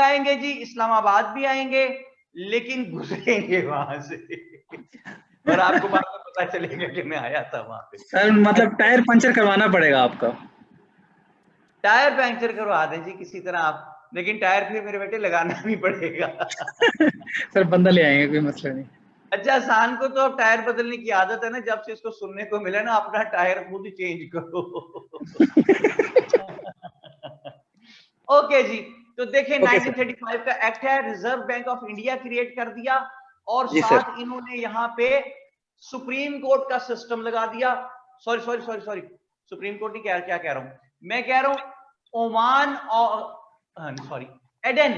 आएंगे जी, इस्लामाबाद भी आएंगे, लेकिन गुजरेंगे वहां से और आपको बाद में पता चलेगा कि मैं आया था वहां पे। सर मतलब टायर पंचर करवाना पड़ेगा आपका। टायर पंचर करवा दें जी किसी तरह आप, लेकिन टायर फिर मेरे बेटे लगाना भी पड़ेगा सर बंदा ले आएंगे, कोई मसला नहीं। अच्छा, शान को तो अब टायर बदलने की आदत है ना, जब से इसको सुनने को मिला ना अपना टायर खुद ही चेंज करो ओके जी, तो देखिए ओके सर। 1935 का एक्ट है, reserve bank of India create कर दिया, और जी सर। साथ इन्होंने यहाँ पे सुप्रीम कोर्ट का सिस्टम लगा दिया। Sorry sorry sorry sorry, supreme court नहीं, क्या क्या कह रहा हूं मैं, कह रहा हूं ओमान और सॉरी एडन,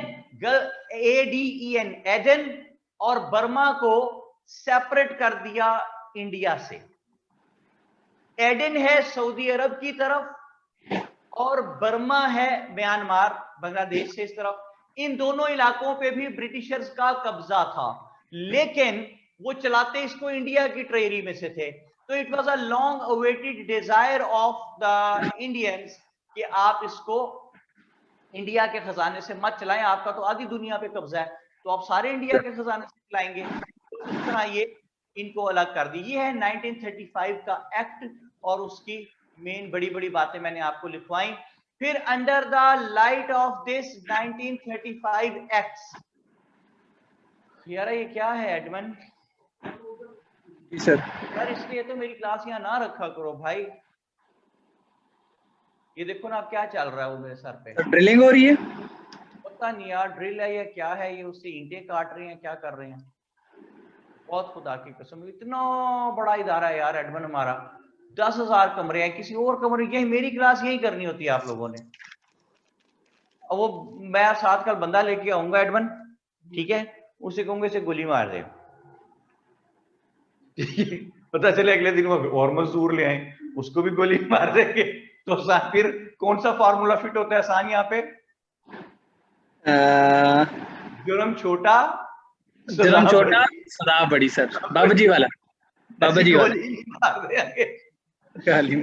ADEN, एडन और बर्मा को सेपरेट कर दिया इंडिया से। एडन है सऊदी अरब की तरफ और बर्मा है म्यांमार बांग्लादेश से इस तरफ। इन दोनों इलाकों पे भी ब्रिटिशर्स का कब्जा था, लेकिन वो चलाते इसको इंडिया की ट्रेरी में से थे। तो it was a long awaited desire of the Indians कि आप इसको इंडिया के खजाने से मत चलाएं, आपका तो आधी दुनिया पे कब्जा है, तो आप सारे इंडिया के खजाने से चलाएंगे। तो इस तरह ये इनको अलग कर दी। ये है 1935 का एक्ट, और उसकी मेन बड़ी बड़ी बातें मैंने आपको लिखवाई। फिर under the light of this 1935 acts, यार ये क्या है एडमन? जी सर। यार इसलिए तो मेरी क्लास यहाँ ना रखा करो भाई। ये देखो ना अब क्या चल रहा है वो मेरे सर पे। ड्रिलिंग हो रही है। पता नहीं यार ड्रिल है या क्या है, ये उससे ईंटें काट रहे हैं, क्या कर रहे हैं। बहुत खुदा की कसम, इतना बड़ा इदारा है यार एडमन हमारा, 10,000 कमरे हैं, किसी और कमरे यही मेरी क्लास यही करनी होती है आप लोगों ने। और वो मैं साथ कल बंदा लेके आऊंगा एडमन, ठीक है, उसे कहूंगा इसे गोली मार दे पता चले अगले दिन वो और मजदूर ले आए, उसको भी गोली मार देंगे, तो फिर कौन सा फार्मूला फिट होता है आसान यहाँ पे? जुर्म छोटा, सजा जुर्म छोटा, बड़ी। सदा बड़ी सर, बाबा जी वाला। बाबा ऐसी जी वाला। गोली नहीं मार देंगे। अच्छा जी,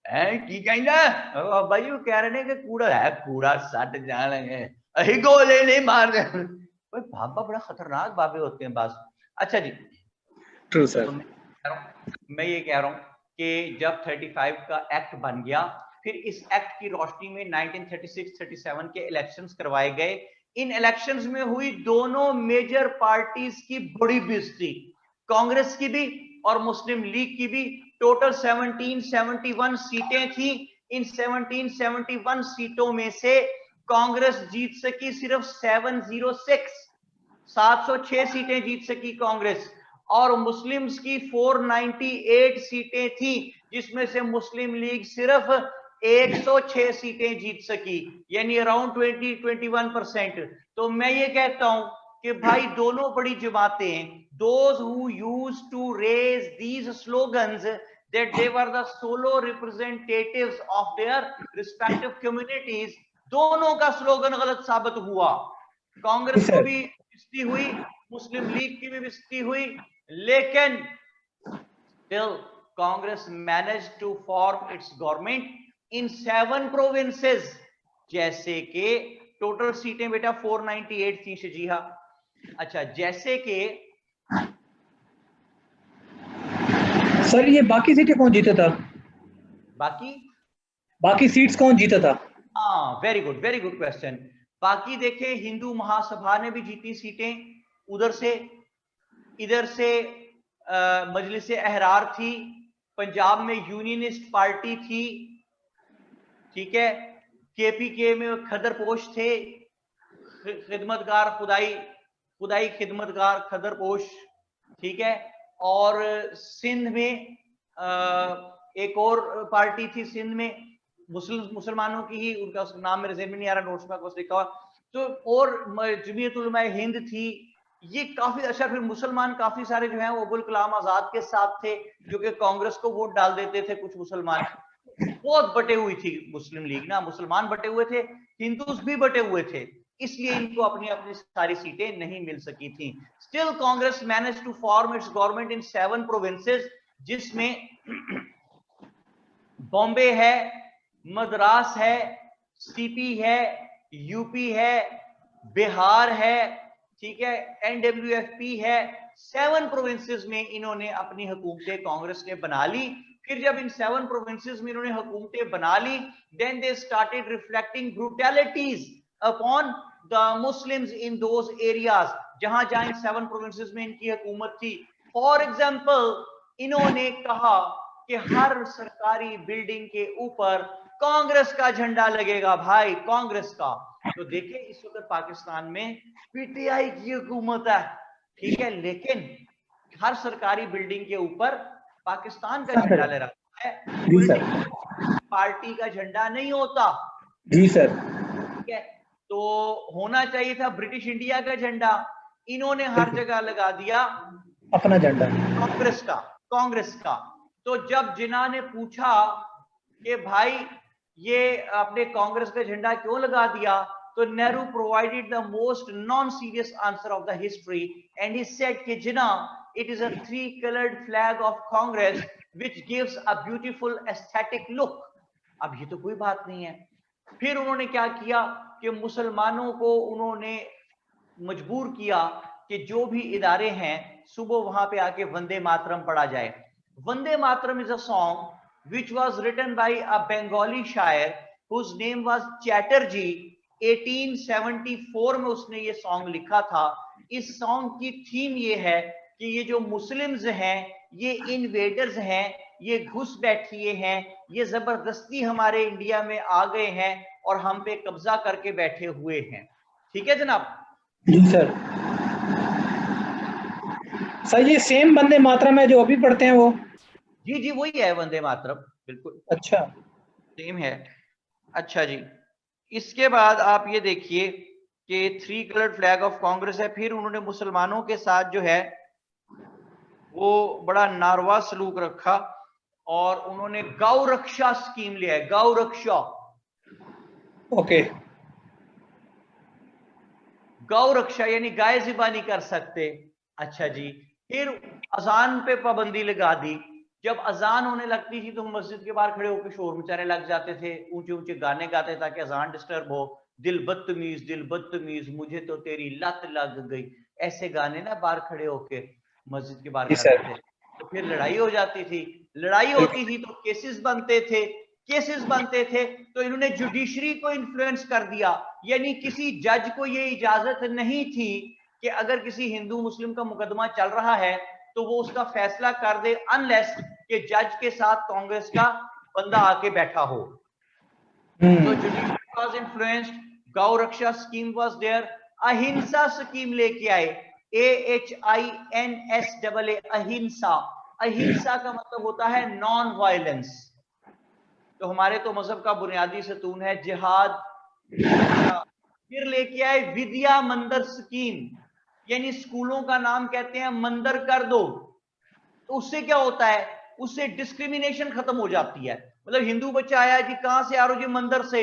है की कहना बाबा जी, वो कह रहे हैं कि कूड़ा है, कूड़ा सट जाएंगे, अही गोले नहीं मार दे। बाबा बड़ा खतरनाक बाबे होते हैं बस। अच्छा जी, ट्रू सर। तो मैं ये कह रहा हूं कि जब 35 का एक्ट बन गया, फिर इस एक्ट की रोशनी में 1936-37 के इलेक्शंस करवाए गए। इन इलेक्शंस में हुई दोनों मेजर पार्टीज की बड़ी बेइज्जती, कांग्रेस की भी और मुस्लिम लीग की भी। टोटल 1771 सीटें थी। इन 1771 सीटों में से कांग्रेस जीत सकी सिर्फ 706 सीटें जीत सकी कांग्रेस, और मुस्लिम्स की 498 सीटें थी, जिसमें से मुस्लिम लीग सिर्फ 106 सीटें जीत सकी, यानी अराउंड 20-21%। तो मैं ये कहता हूं कि भाई दोनों बड़ी जमातें, those who used to raise these slogans that they were the solo representatives of their respective communities, दोनों का स्लोगन गलत साबित हुआ। कांग्रेस को भी बेइज्जती हुई, मुस्लिम लीग की भी बेइज्जती हुई, लेकिन still Congress managed to form its government in 7 provinces, जैसे कि टोटल सीटें बेटा 498 थी शजीहा। अच्छा, जैसे कि सर ये बाकी सीटें कौन जीता था? बाकी, बाकी सीट्स कौन जीता था? हाँ वेरी गुड क्वेश्चन। बाकी देखे, हिंदू महासभा ने भी जीती सीटें उधर से, इधर से मजलिस अहरार थी, पंजाब में यूनियनिस्ट पार्टी थी, ठीक है, KPK में खदरपोश थे, खिदमतगार खुदाई खिदमतगार खदरपोश, ठीक है, और सिंध में एक और पार्टी थी, सिंध में मुसलमानों की ही, उनका नाम मेरे ज़हन में नहीं आ रहा, नोट्स में कुछ लिखा हुआ, तो और जमीयत उलमा हिंद थी। ये काफी अच्छा, फिर मुसलमान काफी सारे जो हैं वो अबुल कलाम आजाद के साथ थे, जो कि कांग्रेस को वोट डाल देते थे कुछ मुसलमान। बहुत बटे हुई थी मुस्लिम लीग ना, मुसलमान बटे हुए थे, हिंदूज भी बटे हुए थे, इसलिए इनको अपनी अपनी सारी सीटें नहीं मिल सकी थी। Still Congress manage to form its government in 7 provinces, जिसमें बॉम्बे है, मद्रास है, CP है, UP है, बिहार है, ठीक है, NWFP है, 7 प्रोविंसेस में इन्होंने अपनी हुकूमतें कांग्रेस ने बना ली। फिर जब इन 7 प्रोविंसेस में इन्होंने हुकूमतें बना ली, then they started reflecting brutalities upon the Muslims in those areas, जहां जहां इन 7 प्रोविंसेस में इनकी हुकूमत थी। फॉर एग्जाम्पल, इन्होंने कहा कि हर सरकारी बिल्डिंग के ऊपर कांग्रेस का झंडा लगेगा भाई, कांग्रेस का। तो देखिए इस वक्त पाकिस्तान में PTI की हुकूमत है, ठीक है, लेकिन हर सरकारी बिल्डिंग के ऊपर पाकिस्तान का झंडा ले रखा है, जी सर। पॉलिटिकल पार्टी का झंडा नहीं होता। जी सर। ठीक है, तो होना चाहिए था ब्रिटिश इंडिया का झंडा, इन्होंने हर जगह लगा दिया अपना झंडा। कांग्रेस का, कांग्रेस का। तो जब जिन्ना ने पूछा कि भाई ये आपने कांग्रेस का झंडा क्यों लगा दिया, तो Nehru provided the most non serious answer of the history and he said कि Jinnah, it is a 3 colored flag of Congress which gives a beautiful aesthetic look. अब ये तो कोई बात नहीं है। फिर उन्होंने क्या किया कि मुसलमानों को उन्होंने मजबूर किया कि जो भी इदारे हैं सुबह वहां पे आके वंदे मातरम पढ़ा जाए। Vande Mataram is a song which was written by a Bengali shayar whose name was Chatterjee. 1874 में उसने ये सॉन्ग लिखा था। इस सॉन्ग की थीम ये है कि ये जो मुस्लिम्स हैं ये इन्वेडर्स हैं, ये घुस बैठिए हैं, ये जबरदस्ती हमारे इंडिया में आ गए हैं और हम पे कब्जा करके बैठे हुए हैं। ठीक है जनाब। जी सर। सर ये सेम वंदे मातरम है जो अभी पढ़ते हैं वो? जी जी वही है वंदे मातरम, बिल्कुल अच्छा। सेम है। अच्छा जी, इसके बाद आप ये देखिए कि 3 colored फ्लैग ऑफ कांग्रेस है। फिर उन्होंने मुसलमानों के साथ जो है वो बड़ा नारवा सलूक रखा और उन्होंने गौ रक्षा स्कीम लिया है, गौ रक्षा। ओके। गौ रक्षा यानी गाय ज़िबा नहीं कर सकते। अच्छा जी, फिर अजान पे पाबंदी लगा दी। जब अजान होने लगती थी तो मस्जिद के बाहर खड़े होकर शोर मचाने लग जाते थे, ऊंचे ऊंचे गाने गाते ताकि अजान डिस्टर्ब हो। दिल बदतमीज मुझे तो तेरी लत लग गई, ऐसे गाने ना बाहर खड़े होके मस्जिद के बाहर जी गाते सर। थे। तो फिर लड़ाई हो जाती थी, लड़ाई होती थी तो केसेस बनते थे, केसेस बनते थे तो इन्होंने जुडिशरी को इन्फ्लुएंस कर दिया। यानी किसी जज को ये इजाजत नहीं थी कि अगर किसी हिंदू मुस्लिम का मुकदमा चल रहा है तो वो उसका फैसला कर दे अनलेस कि जज के साथ कांग्रेस का बंदा आके बैठा हो। तो जुडिशरी वाज इन्फ्लुएंस्ड, गौ रक्षा स्कीम वाज देयर, अहिंसा स्कीम लेके आए, AHINSAA, अहिंसा। अहिंसा का मतलब होता है नॉन वायलेंस। तो हमारे तो मजहब का बुनियादी सतून है जिहाद। अच्छा, फिर लेके आए विद्या मंदिर स्कीम, यानी स्कूलों का नाम कहते हैं मंदिर कर दो। तो उससे क्या होता है, उससे डिस्क्रिमिनेशन खत्म हो जाती है। मतलब हिंदू बच्चा आया जी कहां से आ रहे हो जी मंदिर से,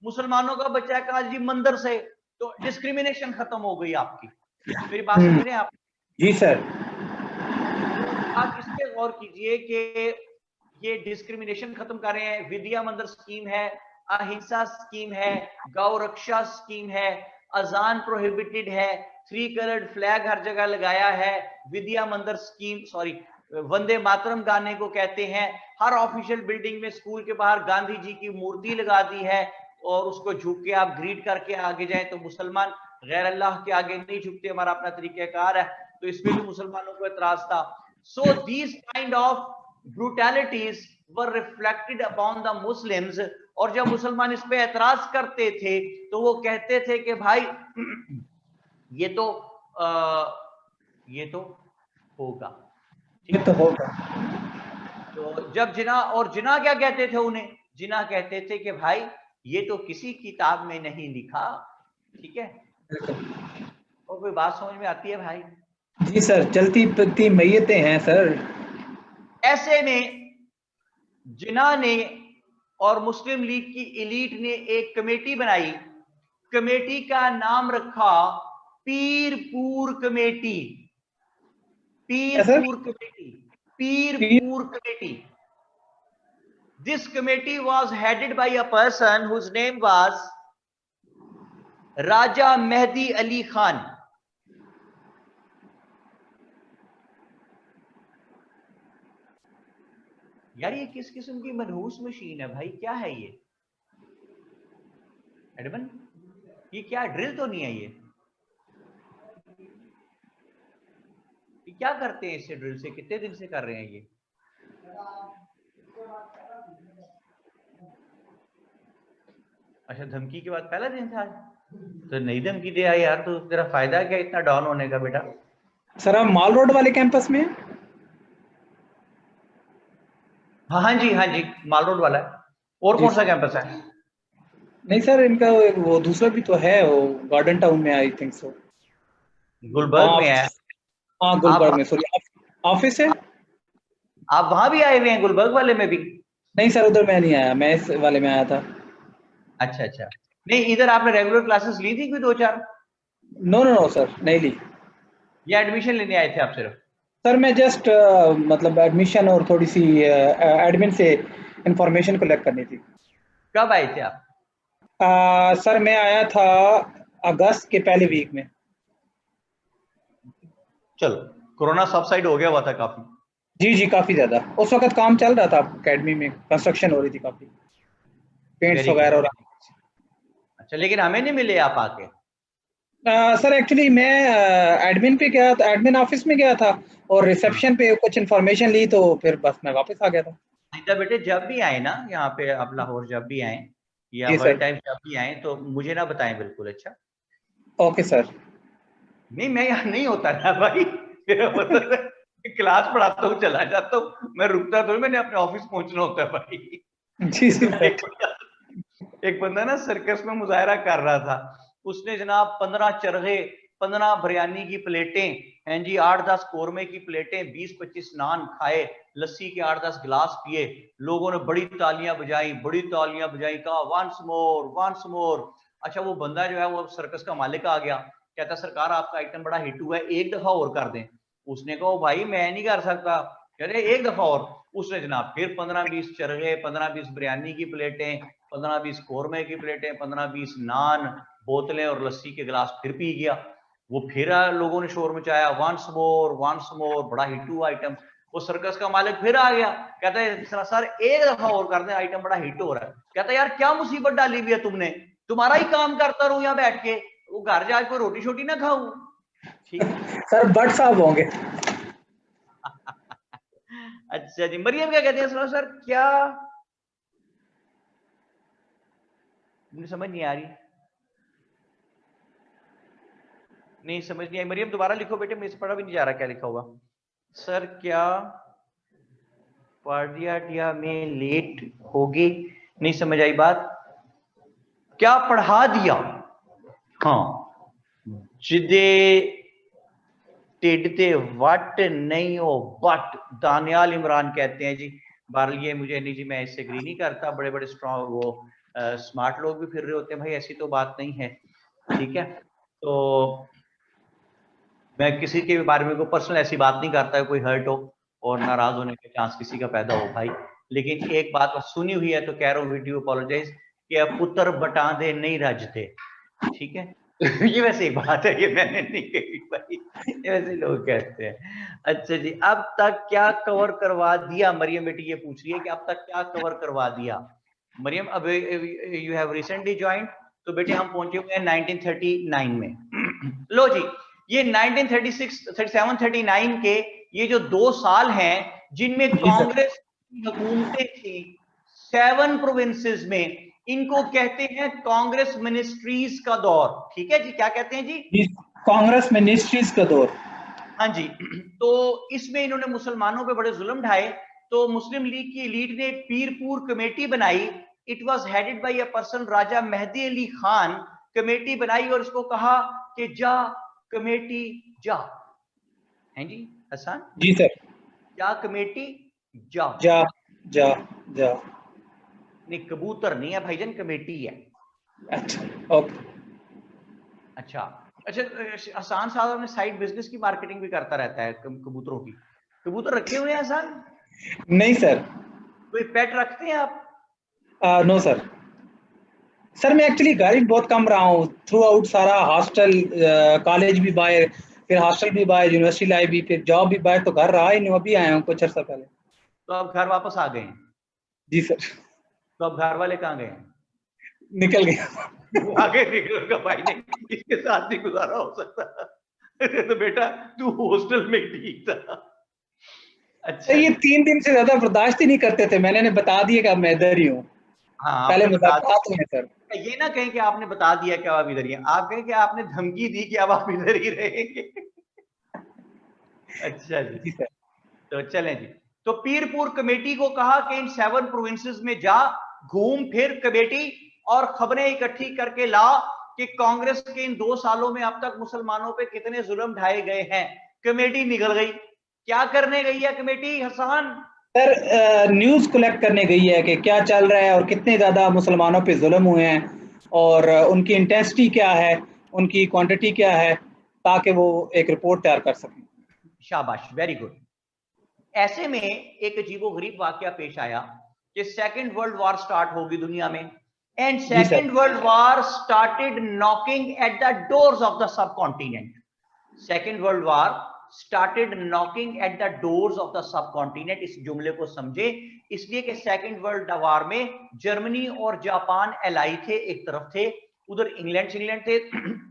मुसलमानों का बच्चा है कहा जी मंदिर से, तो डिस्क्रिमिनेशन खत्म हो गई आपकी। मेरी बात समझ रहे हैं आप? जी सर। आप इस पे गौर कीजिए कि ये डिस्क्रिमिनेशन खत्म कर रहे हैं। विद्या मंदिर स्कीम है, अहिंसा स्कीम है, गौ रक्षा स्कीम है, अजान प्रोहिबिटेड है, 3 colored फ्लैग हर जगह लगाया है, विद्या मंदिर स्कीम, सॉरी वंदे मातरम गाने को कहते हैं। हर ऑफिशियल बिल्डिंग में स्कूल के बाहर गांधी जी की मूर्ति लगा दी है और उसको झुक के आप ग्रीट करके आगे जाए। तो मुसलमान गैर अल्लाह के आगे नहीं झुकते, हमारा अपना तरीकाकार है, तो इसमें भी मुसलमानों को एतराज था। So these kind of brutalities were reflected upon the Muslims। और जब मुसलमान इस पे एतराज करते थे तो वो कहते थे कि भाई ये तो होगा, ये तो होगा। तो जब जिना, और जिना क्या कहते थे उन्हें, जिना कहते थे कि भाई ये तो किसी किताब में नहीं लिखा। ठीक है, और कोई बात समझ में आती है भाई? जी सर, चलती फिरती मैयतें हैं सर। ऐसे में जिना ने और मुस्लिम लीग की एलीट ने एक कमेटी बनाई। कमेटी का नाम रखा Pirpur committee. Pirpur committee, Pirpur committee. This committee was headed by a person whose name was राजा मेहदी अली खान। यार ये किस किस्म की मनहूस मशीन है भाई, क्या है ये एडमन? ये क्या ड्रिल तो नहीं है ये क्या करते हैं इससे? ड्रिल से कितने दिन से कर रहे हैं ये? अच्छा, धमकी के बाद पहला दिन था तो नई धमकी दे आई यार, तो तेरा फायदा क्या इतना डाउन होने का बेटा? सर आप माल रोड वाले कैंपस में हैं? हाँ हाँ जी, हाँ जी, माल रोड वाला है। और जी कौन सा सर। कैंपस है? नहीं सर, इनका वो दूसरा भी तो है, वो गार्डन टाउन में, आई थिंक सो। गुलबर्ग हाँ में है। हाँ, आप गुलबर्ग में, सॉरी, ऑफिस है। आप वहां भी आए हुए हैं, गुलबर्ग वाले में भी? नहीं सर, उधर मैं नहीं आया, मैं इस वाले में आया था। अच्छा अच्छा, नहीं इधर आपने रेगुलर क्लासेस ली थी कोई 2-4, नो नो नो सर, नहीं ली। या एडमिशन लेने आए थे आप सिर्फ? सर मैं जस्ट मतलब एडमिशन और थोड़ी सी एडमिन से इंफॉर्मेशन कलेक्ट करनी थी। कब आए थे आप? सर मैं आया था अगस्त के पहले वीक में। चलो, कोरोना सबसाइड हो गया हुआ था काफी। जी जी, काफ़ी ज़्यादा उस वक्त काम चल रहा था अकेडमी में, कंस्ट्रक्शन हो रही थी काफ़ी, पेंट्स वेरी गुड। वगैरह। और अच्छा, लेकिन हमें नहीं मिले आप आके? सर एक्चुअली मैं एडमिन पे गया था, एडमिन ऑफिस में गया था और हाँ। रिसेप्शन पे कुछ इन्फॉर्मेशन ली, तो फिर बस मैं वापस आ गया था। अच्छा बेटे, जब भी आए ना यहाँ पे आप लाहौर, जब भी आए या जी वर्ल्ड सर। टाइम जब भी आए तो मुझे ना बताएं बिल्कुल, अच्छा? Okay sir. नहीं मैं यहाँ नहीं होता ना भाई, मेरा मतलब है, क्लास पढ़ाता हूँ चला जाता हूँ, मैं रुकता तो मैंने अपने ऑफिस पहुंचना होता है भाई। जी जी सर। एक बंदा ना सर्कस में मुजाहरा कर रहा था, उसने जनाब 15 चरगे, 15 बिरयानी की प्लेटें हैं जी, 8-10 कोरमे की प्लेटें, 20-25 नान खाए, लस्सी के 8-10 गिलास पिए, लोगों ने बड़ी तालियां बजाई, बड़ी तालियां बजाई, कहा वंस मोर वंस मोर। अच्छा, वो बंदा जो है वो सर्कस का मालिक आ गया, कहता सरकार आपका आइटम बड़ा हिट हुआ है, एक दफा और कर दें। उसने कहा भाई मैं नहीं कर सकता, कह रहे एक दफा और। उसने जनाब फिर 15-20 चरगे, 15-20 बिरयानी की प्लेटें, 15-20 कोरमे की प्लेटें, 15-20 नान, बोतलें और लस्सी के गिलास फिर पी गया। वो फिर लोगों ने शोर मचाया, वंस मोर, बड़ा हिट हुआ आइटम। वो सर्कस का मालिक फिर आ गया, कहता है सर एक दफा और कर दे, आइटम बड़ा हिट हो रहा है। कहता है यार क्या मुसीबत डाली हुई है तुमने, तुम्हारा ही काम करता रहूं यहाँ बैठ के, वो घर जाके कोई रोटी शोटी ना खाऊं? ठीक है। सर बट साहब होंगे। अच्छा जी, मरियम क्या कहते हैं? सुनो सर, क्या मुझे समझ नहीं आ रही, नहीं समझ नहीं आई मरियम, दोबारा लिखो बेटे, मुझे पढ़ा भी नहीं जा रहा क्या लिखा हुआ। सर क्या पार्डिया में लेट होगी? नहीं समझ आई बात, क्या पढ़ा दिया? हाँ, जिदे टिडते वट नहीं हो बट, दानियाल इमरान कहते हैं जी। बहरहाल ये मुझे नहीं जी, मैं इससे एग्री नहीं करता, बड़े बड़े स्ट्रॉन्ग वो स्मार्ट लोग भी फिर रहे होते हैं भाई, ऐसी तो बात नहीं है। ठीक है, तो मैं किसी के बारे में कोई पर्सनल ऐसी बात नहीं करता है, कोई हर्ट हो और नाराज होने का चांस किसी का पैदा हो भाई। लेकिन एक बात सुनी हुई है तो कह रहा हूँ, वीडियो अपोलोजाइज, कि पुत्र बटांदे नहीं रजते। ठीक है, ये वैसे एक बात है, ये मैंने नहीं कही भाई, ये वैसे लोग कहते हैं। अच्छा जी, अब तक क्या कवर करवा दिया? मरियम बेटी ये पूछ रही है कि अब तक क्या कवर करवा दिया। मरियम, अब यू हैव रिसेंटली ज्वाइंड, तो बेटे हम पहुंचे हुए हैं 1939 में। लो जी, ये 1936, 37, 39 के ये जो 2 साल हैं जिनमें जी सर। कांग्रेस की हुकूमतें थी 7 प्रोविंसेस में, इनको कहते हैं कांग्रेस मिनिस्ट्रीज का दौर। ठीक है जी, क्या कहते हैं जी? जी, कांग्रेस मिनिस्ट्रीज का दौर। हाँ जी। तो इसमें इन्होंने मुसलमानों पे बड़े जुल्म ढाए, तो मुस्लिम लीग की लीड ने एक पीरपुर कमेटी बनाई। It was headed by a person Raja Mehdi Ali Khan. Committee बनाई और इसको कहा कि जा कमेटी जा। हैं जी हसन? जी सर। जा कमेटी जा। जा जा जा। नहीं, कबूतर नहीं है भाईजान, कमेटी है। अच्छा। ओके। अच्छा अच्छा, हसान साहब अपने साइड बिजनेस की मार्केटिंग भी करता रहता है कबूतरों की। कबूतर रखे हुए हैं हसान? नहीं सर। कोई पेट रखते हैं आप? No sir. सर मैं एक्चुअली घर ही बहुत कम रहा हूँ, थ्रू आउट सारा हॉस्टल, कॉलेज भी बाहर, फिर हॉस्टल भी बाहर, यूनिवर्सिटी लाइफ भी, फिर जॉब भी बाहर, तो घर रहा ही नहीं, अभी आया हूँ कुछ अर्सा पहले। तो अब घर वापस आ गए हैं? जी सर। तो अब घर वाले कहाँ गए हैं? निकल गया। आगे निकल का भाई नहीं, इसके साथ नहीं गुजारा हो सकता। अरे तो बेटा तू हॉस्टल में ठीक था। तो अच्छा ये जी। 3 दिन से ज्यादा बर्दाश्त ही नहीं करते थे, मैंने बता दिया कि अब मैं इधर ही हूँ। हाँ पहले आपने बता मुज़ाकरात हुए सर। दिया, ये ना कहें कि आपने बता दिया कि आप इधर ही हैं, आप कहें कि आपने धमकी दी कि अब आप इधर ही रहेंगे। अच्छा जी। जी सर। तो चलें जी। तो पीरपुर कमेटी को कहा कि इन 7 प्रोविंसेस में जा, घूम फिर कमेटी और खबरें इकट्ठी करके ला कि कांग्रेस के इन 2 सालों में अब तक मुसलमानों पे कितने जुल्म ढाए गए हैं। कमेटी निकल गई। क्या करने गई है committee Hasan? Sir news collect करने गई है कि क्या चल रहा है और कितने ज़्यादा मुसलमानों पे जुल्म हुए हैं, और उनकी इंटेंसिटी क्या है, उनकी क्वांटिटी क्या है, ताकि वो एक रिपोर्ट तैयार कर सकें। शाबाश, वेरी गुड। ऐसे में एक अजीबोगरीब वाकया पेश आया कि सेकेंड वर्ल्ड वॉर स्टार्ट होगी दुनिया में, एंड जी sir. Second world war started knocking at the doors of the subcontinent. Second world war started knocking at the doors of the subcontinent. इस जुमले को समझे, इसलिए कि सेकेंड वर्ल्ड वॉर में जर्मनी और जापान एलाई थे, एक तरफ थे, उधर इंग्लैंड थे।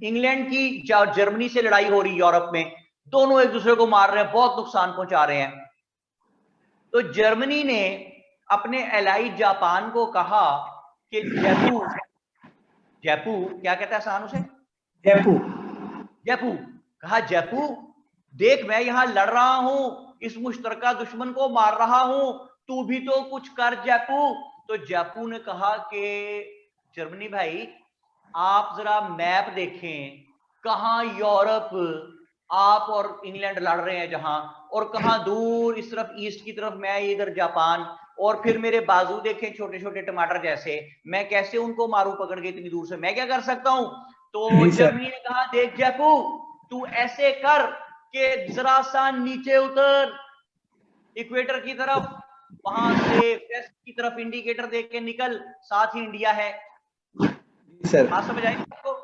इंग्लैंड की जर्मनी से लड़ाई हो रही यूरोप में, दोनों एक दूसरे को मार रहे हैं, बहुत नुकसान पहुंचा रहे हैं। तो जर्मनी ने अपने एलाई जापान को कहा कि जयपू, जयपू क्या कहता है आसान उसे? जयपू। जयपू। कहा जयपू देख मैं यहां लड़ रहा हूं, इस मुश्तरका दुश्मन को मार रहा हूं, तू भी तो कुछ कर जयपू। तो जयपू ने कहा कि जर्मनी भाई आप जरा मैप देखें, कहां यूरोप आप और इंग्लैंड लड़ रहे हैं जहां, और कहां दूर इस तरफ ईस्ट की तरफ मैं इधर जापान, और फिर मेरे बाजू देखें छोटे छोटे टमाटर जैसे, मैं कैसे उनको मारू पकड़ के इतनी दूर से, मैं क्या कर सकता हूं? तो जी सर। जर्मनी ने कहा देख जयपू तू ऐसे कर कि जरा सा नीचे उतर इक्वेटर की तरफ, वहां से वेस्ट की तरफ इंडिकेटर देख के निकल, साथ ही इंडिया है। जी सर। बात समझ आई आपको?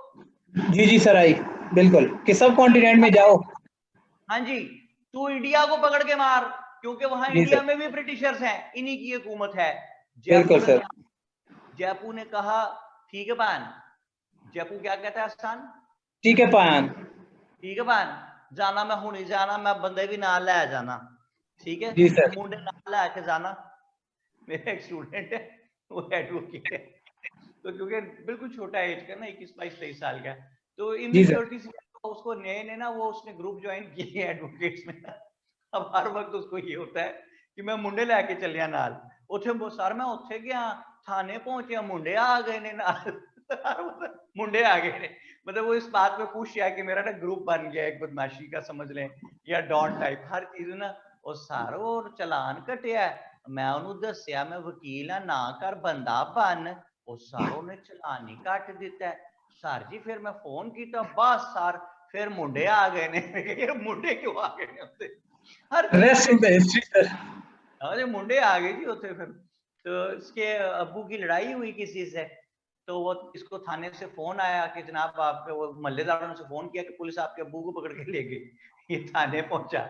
जी जी सर, आई बिल्कुल, कि सब कॉन्टिनेंट में जाओ। हाँ जी, तू इंडिया को पकड़ के मार, क्योंकि वहां जी इंडिया सर। में भी ब्रिटिशर्स हैं, इन्हीं की हुकूमत है। जयपू बिल्कुल ने सर। कहा, जयपू ने कहा ठीक है पान। जयपू क्या कहता है आसान? ठीक है पान। ठीक है पान, जाना मैं हूं नहीं जाना, मैं बंदे भी नाल लै जाना, ठीक है जी सर। मुंडे नाल लै के जाना। मेरा एक स्टूडेंट है, वो एडवोकेट है, तो क्योंकि बिल्कुल छोटा एज का ना, 21-22-23 साल का, तो जी सर। इमेच्योरिटी से तो उसको नए ने ना वो उसने ग्रुप ज्वाइन किए एडवोकेट्स में। अब हर वक्त उसको ये होता है कि मैं मुंडे लैके चलिया नाल, उथे सर मैं उथे गया, थाने पहुंचे, मुंडे आ गए ने नाल। मुंडे आ गए ने, मतलब वो इस बात में खुश है कि मेरा ना ग्रुप बन गया एक बदमाशी का, समझ लें, या डॉन टाइप हर चीज ना। और सारो और चलान कटिया, मैं ਉਹਨੂੰ ਦੱਸਿਆ मैं वकील हाँ ना कर बंदा बन, ਉਹ ਸਾਰੋਂ ਨੇ ਚਲਾਨ ਹੀ ਕੱਟ ਦਿੱਤਾ सर जी। फिर मैं फोन किया, बस सर फिर मुंडे आ गए ने। यार मुंडे क्यों आ गए ने उत्ते? हर चीज रेस्ट में ऑफ द हिस्ट्री सर। अरे मुंडे आ गए जी उत्ते फिर। तो इसके अब्बू की लड़ाई हुई किसी से, तो वो इसको थाने से फोन आया कि जनाब आप, वो मोहल्लेदारों ने फोन किया कि पुलिस आपके अब्बू को पकड़ के ले गई। ये थाने पहुंचा,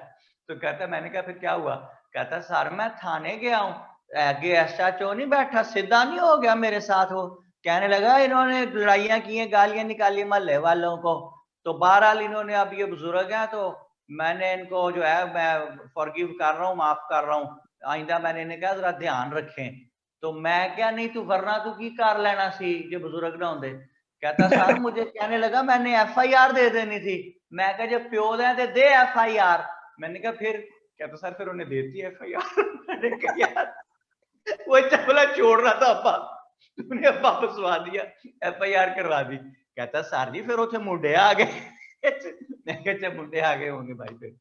तो कहता मैंने कहा फिर क्या हुआ? कहता सर मैं थाने गया हूँ, आगे एसएचओ नहीं बैठा, सीधा नहीं हो गया मेरे साथ वो, कहने लगा इन्होंने लड़ाइयां की हैं, गालियां निकाली मोहल्ले वालों को। तो बहरहाल इन्होंने, अब ये बुजुर्ग हैं तो मैंने इनको जो है मैं फॉरगिव कर रहा हूँ, माफ कर रहा हूँ, आइंदा मैंने इन्हें कहा जरा ध्यान रखें। तो मैं क्या नहीं तू वरना तू की कर लेना सी जो बुजुर्ग ना होंगे। कहता सर मुझे कहने लगा मैंने एफआईआर दे देनी थी। मैं कहा जब प्यो दे दे एफआईआर। मैंने कहा फिर? कहता सर फिर उन्हें देती एफआईआर। मैंने कहा यार वो चपला छोड़ रहा था अब्बा, तूने अब्बा फंसवा दिया, एफआईआर करवा दी। कहता सर जी फिर उसे मुंडे आ गए। मैं कहा मुंडे आ गए होंगे भाई फिर।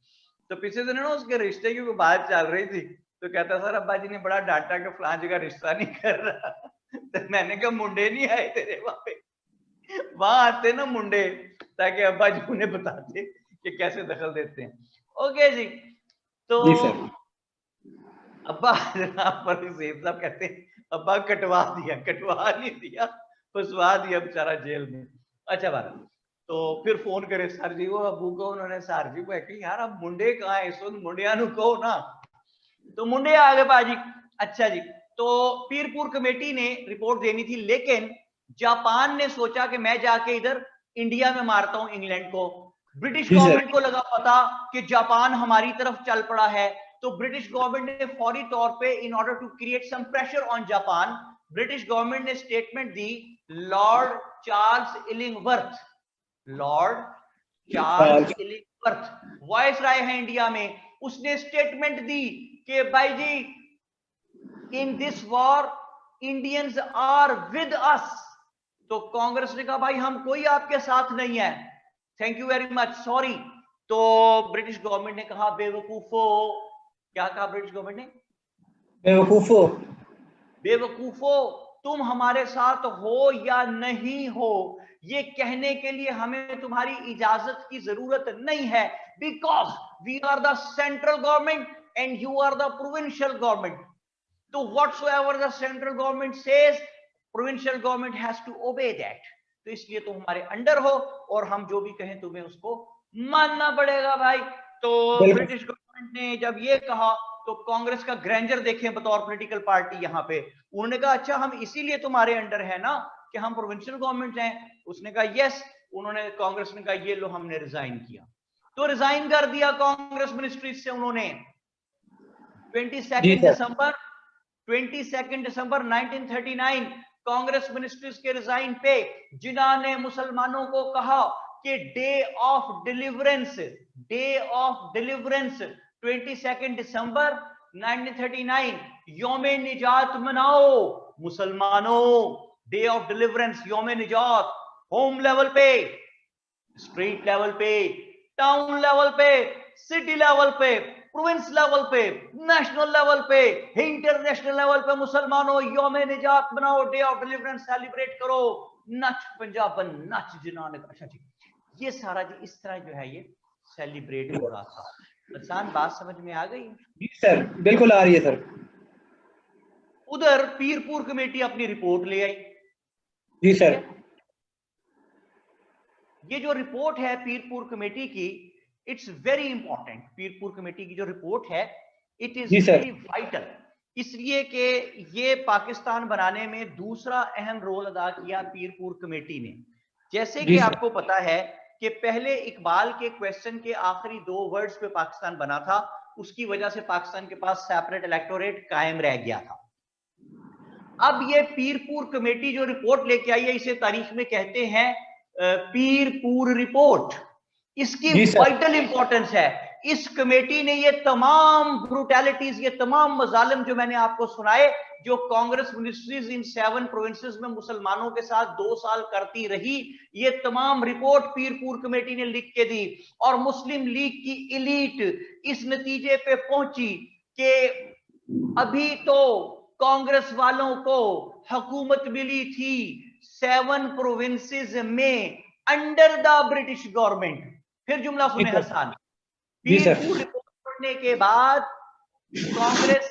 तो पिछले दिन ना उसके रिश्ते की कोई बात चल रही थी, तो कहता सर अब्बा जी ने बड़ा डांटा कि फलां जगह रिश्ता नहीं कर रहा। तो मैंने कहा मुंडे नहीं आए तेरे वहां पे, वहां आते ना मुंडे, ताकि अब्बा जी उन्हें बताते कि कैसे दखल देते हैं। ओके जी। तो जी सर। अब्बा जनाब पर सेठ साहब कहते हैं अब्बा कटवा दिया, कटवा नहीं दिया, फंसवा दिया बेचारा जेल में। अच्छा बात, तो फिर फोन करे सर जी, वो अबू को उन्होंने सर जी को यार अब मुंडे कहाँ है, इस वक्त मुंडिया नु कहो ना, तो मुंडे आ गए बाजी। अच्छा जी, तो पीरपुर कमेटी ने रिपोर्ट देनी थी, लेकिन जापान ने सोचा कि मैं जाके इधर इंडिया में मारता हूं इंग्लैंड को। ब्रिटिश गवर्नमेंट को लगा पता कि जापान हमारी तरफ चल पड़ा है, तो ब्रिटिश गवर्नमेंट ने फौरी तौर पे in order to create some pressure on Japan, British government ने स्टेटमेंट दी। Lord Charles Illingworth, Lord Charles Illingworth viceroy है इंडिया में, उसने स्टेटमेंट दी कि भाई जी in this war Indians are with us. तो कांग्रेस ने कहा भाई हम कोई आपके साथ नहीं है, thank you very much, sorry. तो ब्रिटिश गवर्नमेंट ने कहा बेवकूफो, क्या कहा ब्रिटिश गवर्नमेंट ने? बेवकूफो, बेवकूफो, तुम हमारे साथ हो या नहीं हो ये कहने के लिए हमें तुम्हारी इजाजत की जरूरत नहीं है, because we are the central government and you are the provincial government. तो whatsoever the central government says, provincial government has to obey that. तो इसलिए तुम हमारे अंडर हो और हम जो भी कहें तुम्हें उसको मानना पड़ेगा भाई। तो ब्रिटिश गवर्नमेंट ने जब ये कहा तो कांग्रेस का ग्रैंडर देखें बतौर पॉलिटिकल पार्टी यहां पे, उन्होंने कहा अच्छा हम इसीलिए तुम्हारे अंडर है ना कि हम प्रोविंशियल गवर्नमेंट हैं। उसने कहा यस, उन्होंने कांग्रेस ने कहा ये लो हमने रिजाइन किया। तो रिजाइन कर दिया कांग्रेस मिनिस्ट्री से उन्होंने। 22 दिसंबर 1939 कांग्रेस मिनिस्ट्रीज के रिजाइन पे जिन्ना ने मुसलमानों को कहा कि डे ऑफ डिलीवरेंस 22 दिसंबर 1939 यौमे निजात मनाओ मुसलमानों, डे ऑफ डिलीवरेंस, यौमे निजात, होम लेवल पे, स्ट्रीट लेवल पे, टाउन लेवल पे, सिटी लेवल पे, प्रोविंस लेवल पे, नेशनल लेवल पे, इंटरनेशनल लेवल पे मुसलमानों यौमे निजात बनाओ, डे ऑफ डिलीवरेंस सेलिब्रेट करो, नच पंजाबन नच जिनान। अच्छा जी, ये सारा जी इस तरह जो है ये सेलिब्रेट हो रहा था। आसान बात समझ में आ गई? जी सर, बिल्कुल आ रही है सर। उधर पीरपुर कमेटी अपनी रिपोर्ट ले आई। जी सर। ये जो रिपोर्ट है पीरपुर कमेटी की, it's very important. Pirpur committee की जो रिपोर्ट है इट इज वेरी वाइटल, इसलिए कि ये पाकिस्तान बनाने में दूसरा अहम रोल अदा किया पीरपुर कमेटी ने। जैसे कि आपको पता है कि पहले इकबाल के क्वेश्चन के आखिरी 2 वर्ड्स पे पाकिस्तान बना था, उसकी वजह से पाकिस्तान के पास सेपरेट इलेक्टोरेट कायम रह गया था। अब ये पीरपुर कमेटी जो रिपोर्ट लेके आई है इसे तारीख में कहते हैं पीरपुर रिपोर्ट। इसकी वाइटल इंपॉर्टेंस है। इस कमेटी ने ये तमाम ब्रूटैलिटीज, ये तमाम मजालिम जो मैंने आपको सुनाए, जो कांग्रेस मिनिस्ट्रीज इन 7 प्रोविंसेस में मुसलमानों के साथ 2 साल करती रही, ये तमाम रिपोर्ट पीरपुर कमेटी ने लिख के दी। और मुस्लिम लीग की इलीट इस नतीजे पे पहुंची कि अभी तो कांग्रेस वालों को हुकूमत मिली थी 7 प्रोविंसेस में अंडर द ब्रिटिश गवर्नमेंट। फिर जुमला सुने हसन, पीरपुर रिपोर्ट पढ़ने के बाद कांग्रेस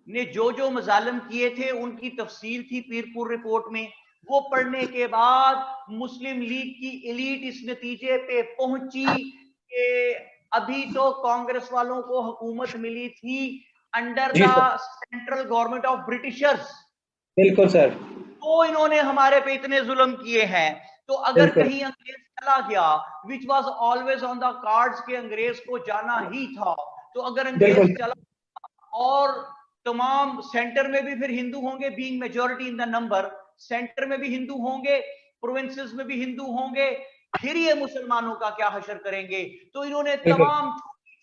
ने जो जो मजालिम किए थे उनकी तफसील थी पीरपुर रिपोर्ट में। वो पढ़ने के बाद मुस्लिम लीग की एलीट इस नतीजे पे पहुंची कि अभी तो कांग्रेस वालों को हुकूमत मिली थी under the central government of Britishers. बिल्कुल सर। तो इन्होंने हमारे पे इतने जुल्म किए हैं, तो अगर कहीं अंग्रेज चला गया, which was always on the cards के अंग्रेज को जाना ही था, तो अगर अंग्रेज चला और तमाम सेंटर में भी फिर हिंदू होंगे, being majority in the number, centre में भी हिंदू होंगे, प्रोविंसेस में भी हिंदू होंगे, फिर ये मुसलमानों का क्या हशर करेंगे। तो इन्होंने तमाम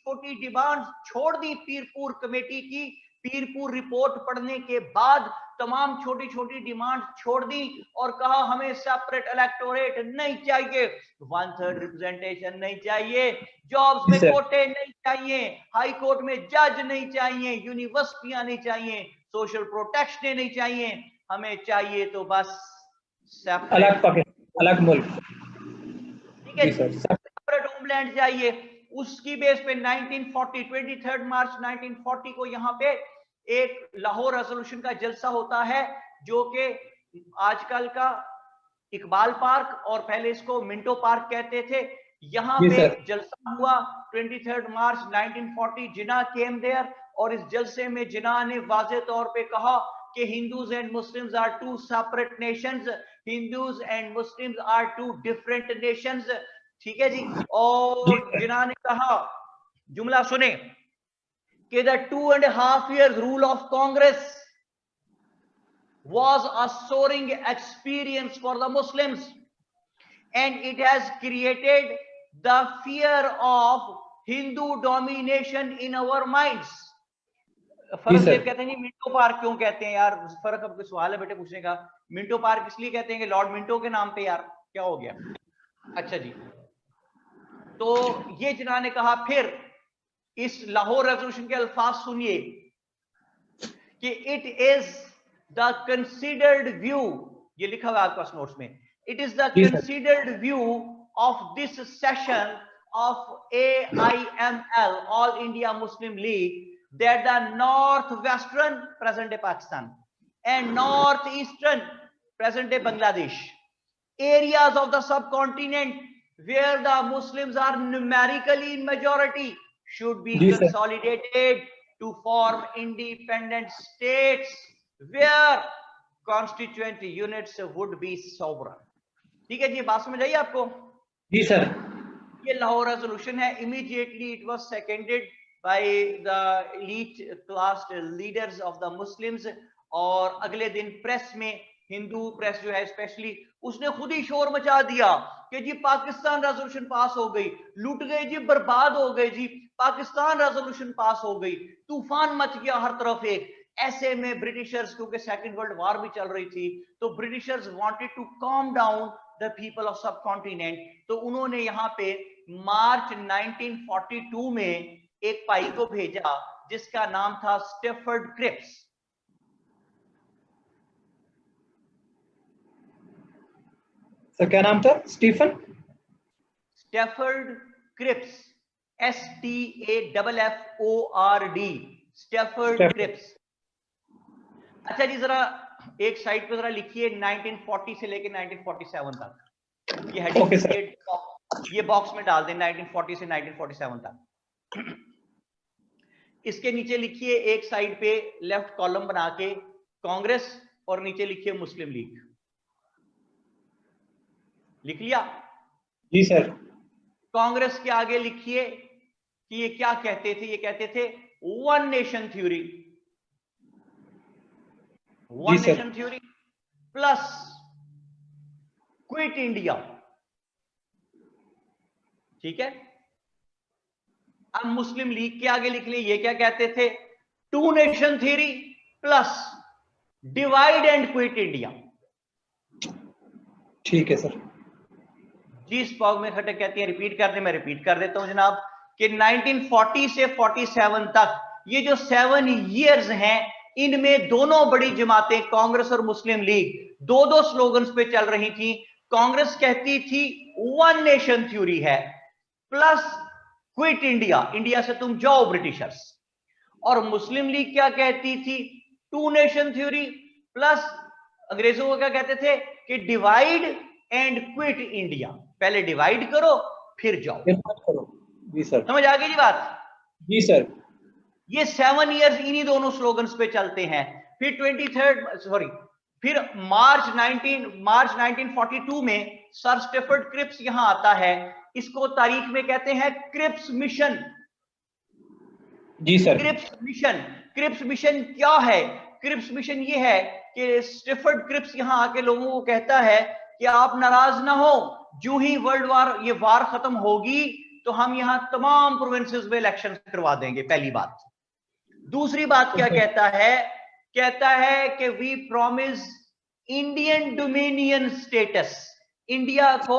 छोटी डिमांड छोड़ दी पीरपुर कमेटी की। पीरपुर रिपोर्ट पढ़ने के बाद तमाम छोटी छोटी डिमांड छोड़ दी और कहा हमें सेपरेट इलेक्टोरेट नहीं चाहिए, 1/3 रिप्रेजेंटेशन नहीं चाहिए, जॉब्स में कोटे नहीं चाहिए, हाई कोर्ट में जज नहीं चाहिए, यूनिवर्सिटियां नहीं चाहिए, सोशल प्रोटेक्शन नहीं चाहिए, हमें चाहिए तो बस अलग मुल्क, ठीक है, सेपरेट होमलैंड चाहिए। उसकी बेस पे 23 मार्च 1940 को यहाँ पे एक लाहौर रेजोल्यूशन का जलसा होता है जो कि आजकल का इकबाल पार्क और पहले इसको मिंटो पार्क कहते थे। यहाँ जी पे सर। जलसा हुआ 23 मार्च 1940। जिन्ना केम देयर और इस जलसे में जिन्ना ने वाज़े तौर पे कहा कि Hindus and Muslims are two separate nations, Hindus and Muslims are two different nations. ठीक है जी। जी और सर। जिन्ना ने कहा, जुमला सुने, कि the 2.5 years rule of Congress was a soaring experience for the Muslims, and it has created the fear of Hindu domination in our minds. जी फर्ज ये सर। कहते हैं, मिंटो पार्क क्यों कहते हैं यार? फर्क अब कोई सवाल है बेटे पूछने का? मिंटो पार्क इसलिए कहते हैं कि लॉर्ड मिंटो के नाम पे, यार क्या हो गया? अच्छा जी। तो ये जिन्ना ने कहा, फिर इस लाहौर रेजोल्यूशन के अल्फाज सुनिए कि it is the considered view, ये लिखा हुआ है आपके पास नोट्स में, इट इज द जी sir. Considered view of this session of AIML, all India Muslim league, that the northwestern, present day Pakistan, and northeastern, present day Bangladesh, areas of the subcontinent where the Muslims are numerically in majority should be जी sir. consolidated to form independent states where constituent units would be sovereign. ठीक है जी, बात समझ आई आपको? जी sir. ये Lahore resolution है। Immediately it was seconded by the elite class leaders of the Muslims, और अगले दिन प्रेस में, हिंदू प्रेस जो है स्पेशली, उसने खुद ही शोर मचा दिया कि जी पाकिस्तान रेजोल्यूशन पास हो गई, लूट गए जी, बर्बाद हो गए जी, पाकिस्तान रेजोल्यूशन पास हो गई, तूफान मच गया हर तरफ एक। ऐसे में ब्रिटिशर्स, क्योंकि सेकंड वर्ल्ड वॉर भी चल रही थी, तो Britishers wanted to calm down the people of subcontinent, तो उन्होंने यहाँ पे मार्च 1942 में एक भाई को भेजा जिसका नाम था स्टेफर्ड क्रिप्स। सर क्या नाम था? Stephen? Stafford Cripps, STAFFORD, Stafford Cripps. अच्छा जी, जरा एक साइड पे जरा लिखिए 1940 से लेके 1947 तक, ये हेडिंग ओके सर। ये बॉक्स में डाल दें 1940 से 1947 तक। इसके नीचे लिखिए एक साइड पे लेफ्ट कॉलम बना के कांग्रेस, और नीचे लिखिए मुस्लिम लीग। लिख लिया? जी सर। कांग्रेस के आगे लिखिए कि ये क्या कहते थे, ये कहते थे one nation theory, one nation theory plus quit India. ठीक है। अब मुस्लिम लीग के आगे लिख लिए, ये क्या कहते थे? Two nation theory plus divide and quit India. ठीक है सर। जी स्पॉग में खटक कहती है, रिपीट कर दे, मैं रिपीट कर देता हूं जनाब, कि 1940 से 47 तक ये जो 7 years हैं, इनमें दोनों बड़ी जमातें कांग्रेस और मुस्लिम लीग दो दो स्लोगन्स पे चल रही थी। कांग्रेस कहती थी वन नेशन थ्योरी है प्लस क्विट इंडिया, इंडिया से तुम जाओ ब्रिटिशर्स, और मुस्लिम लीग क्या कहती थी? टू नेशन थ्योरी प्लस, अंग्रेजों को क्या कहते थे कि डिवाइड एंड क्विट इंडिया, पहले डिवाइड करो फिर जाओ। करो। जी सर। समझ आ गई जी बात? जी सर। ये 7 years इन्हीं दोनों स्लोगन्स पे चलते हैं। फिर फिर मार्च 1942 में सर स्टेफर्ड क्रिप्स यहां आता है। इसको तारीख में कहते हैं क्रिप्स मिशन। जी सर। क्रिप्स मिशन क्या है? क्रिप्स मिशन ये है कि स्टेफर्ड क्रिप्स यहां आके लोगों को कहता है कि आप नाराज ना हो, जो ही वर्ल्ड वार, ये वार खत्म होगी तो हम यहां तमाम प्रोविंसेस में इलेक्शन करवा देंगे, पहली बात। दूसरी बात क्या कहता है? कहता है कि we promise Indian dominion status, India को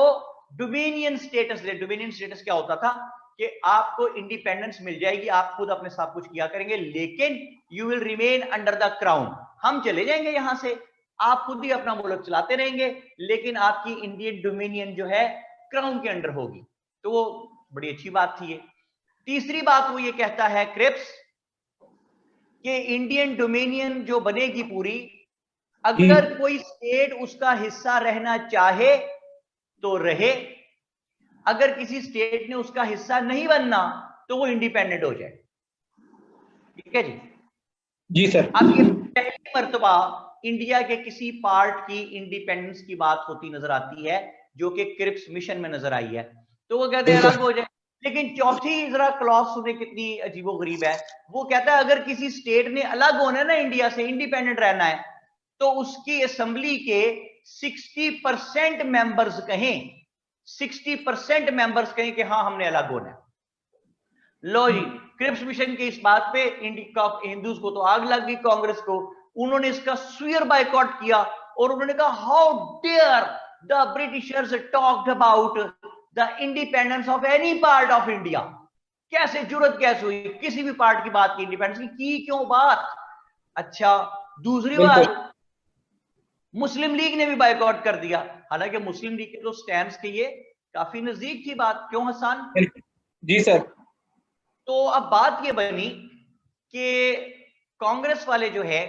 डोमिनियन स्टेटस दे। डोमिनियन स्टेटस क्या होता था कि आपको इंडिपेंडेंस मिल जाएगी, आप खुद अपने साथ कुछ किया करेंगे, लेकिन you will remain under the crown. हम चले जाएंगे यहां से, आप खुद ही अपना मुल्क चलाते रहेंगे, लेकिन आपकी इंडियन डोमिनियन जो है क्राउन के अंडर होगी। तो वो बड़ी अच्छी बात थी ये। तीसरी बात वो ये कहता है क्रिप्स कि इंडियन डोमिनियन जो बनेगी पूरी, अगर कोई स्टेट उसका हिस्सा रहना चाहे तो रहे, अगर किसी स्टेट ने उसका हिस्सा नहीं बनना तो वो इंडिपेंडेंट हो जाए। ठीक है जी। जी सर। अब ये पहली मर्तबा इंडिया के किसी पार्ट की इंडिपेंडेंस की बात होती नजर आती है, जो कि क्रिप्स मिशन में नजर आई है। तो वो कहते हैं अलग हो जाए। लेकिन चौथी जरा क्लॉज सुने कितनी अजीबोगरीब है। वो कहता है अगर किसी स्टेट ने अलग होना है ना, इंडिया से इंडिपेंडेंट रहना है, तो उसकी असेंबली के 60% मेंबर्स कहें, 60% मेंबर्स कहें कि हाँ हमने अलग होना है। लो जी, क्रिप्स मिशन की इस बात पे हिंदूज को तो आग लग गई, कांग्रेस को। उन्होंने इसका स्वीयर बायकॉट किया और उन्होंने कहा how dare the Britishers talked about the independence of any part of India. कैसे जुर्रत कैसे हुई किसी भी पार्ट की बात की, इंडिपेंडेंस की क्यों बात। अच्छा, दूसरी बात, मुस्लिम लीग ने भी बायकॉट कर दिया। हालांकि मुस्लिम लीग के तो स्टैंड के ये काफी नजदीक थी बात, क्यों हसन? जी सर। तो अब बात ये बनी कि कांग्रेस वाले जो है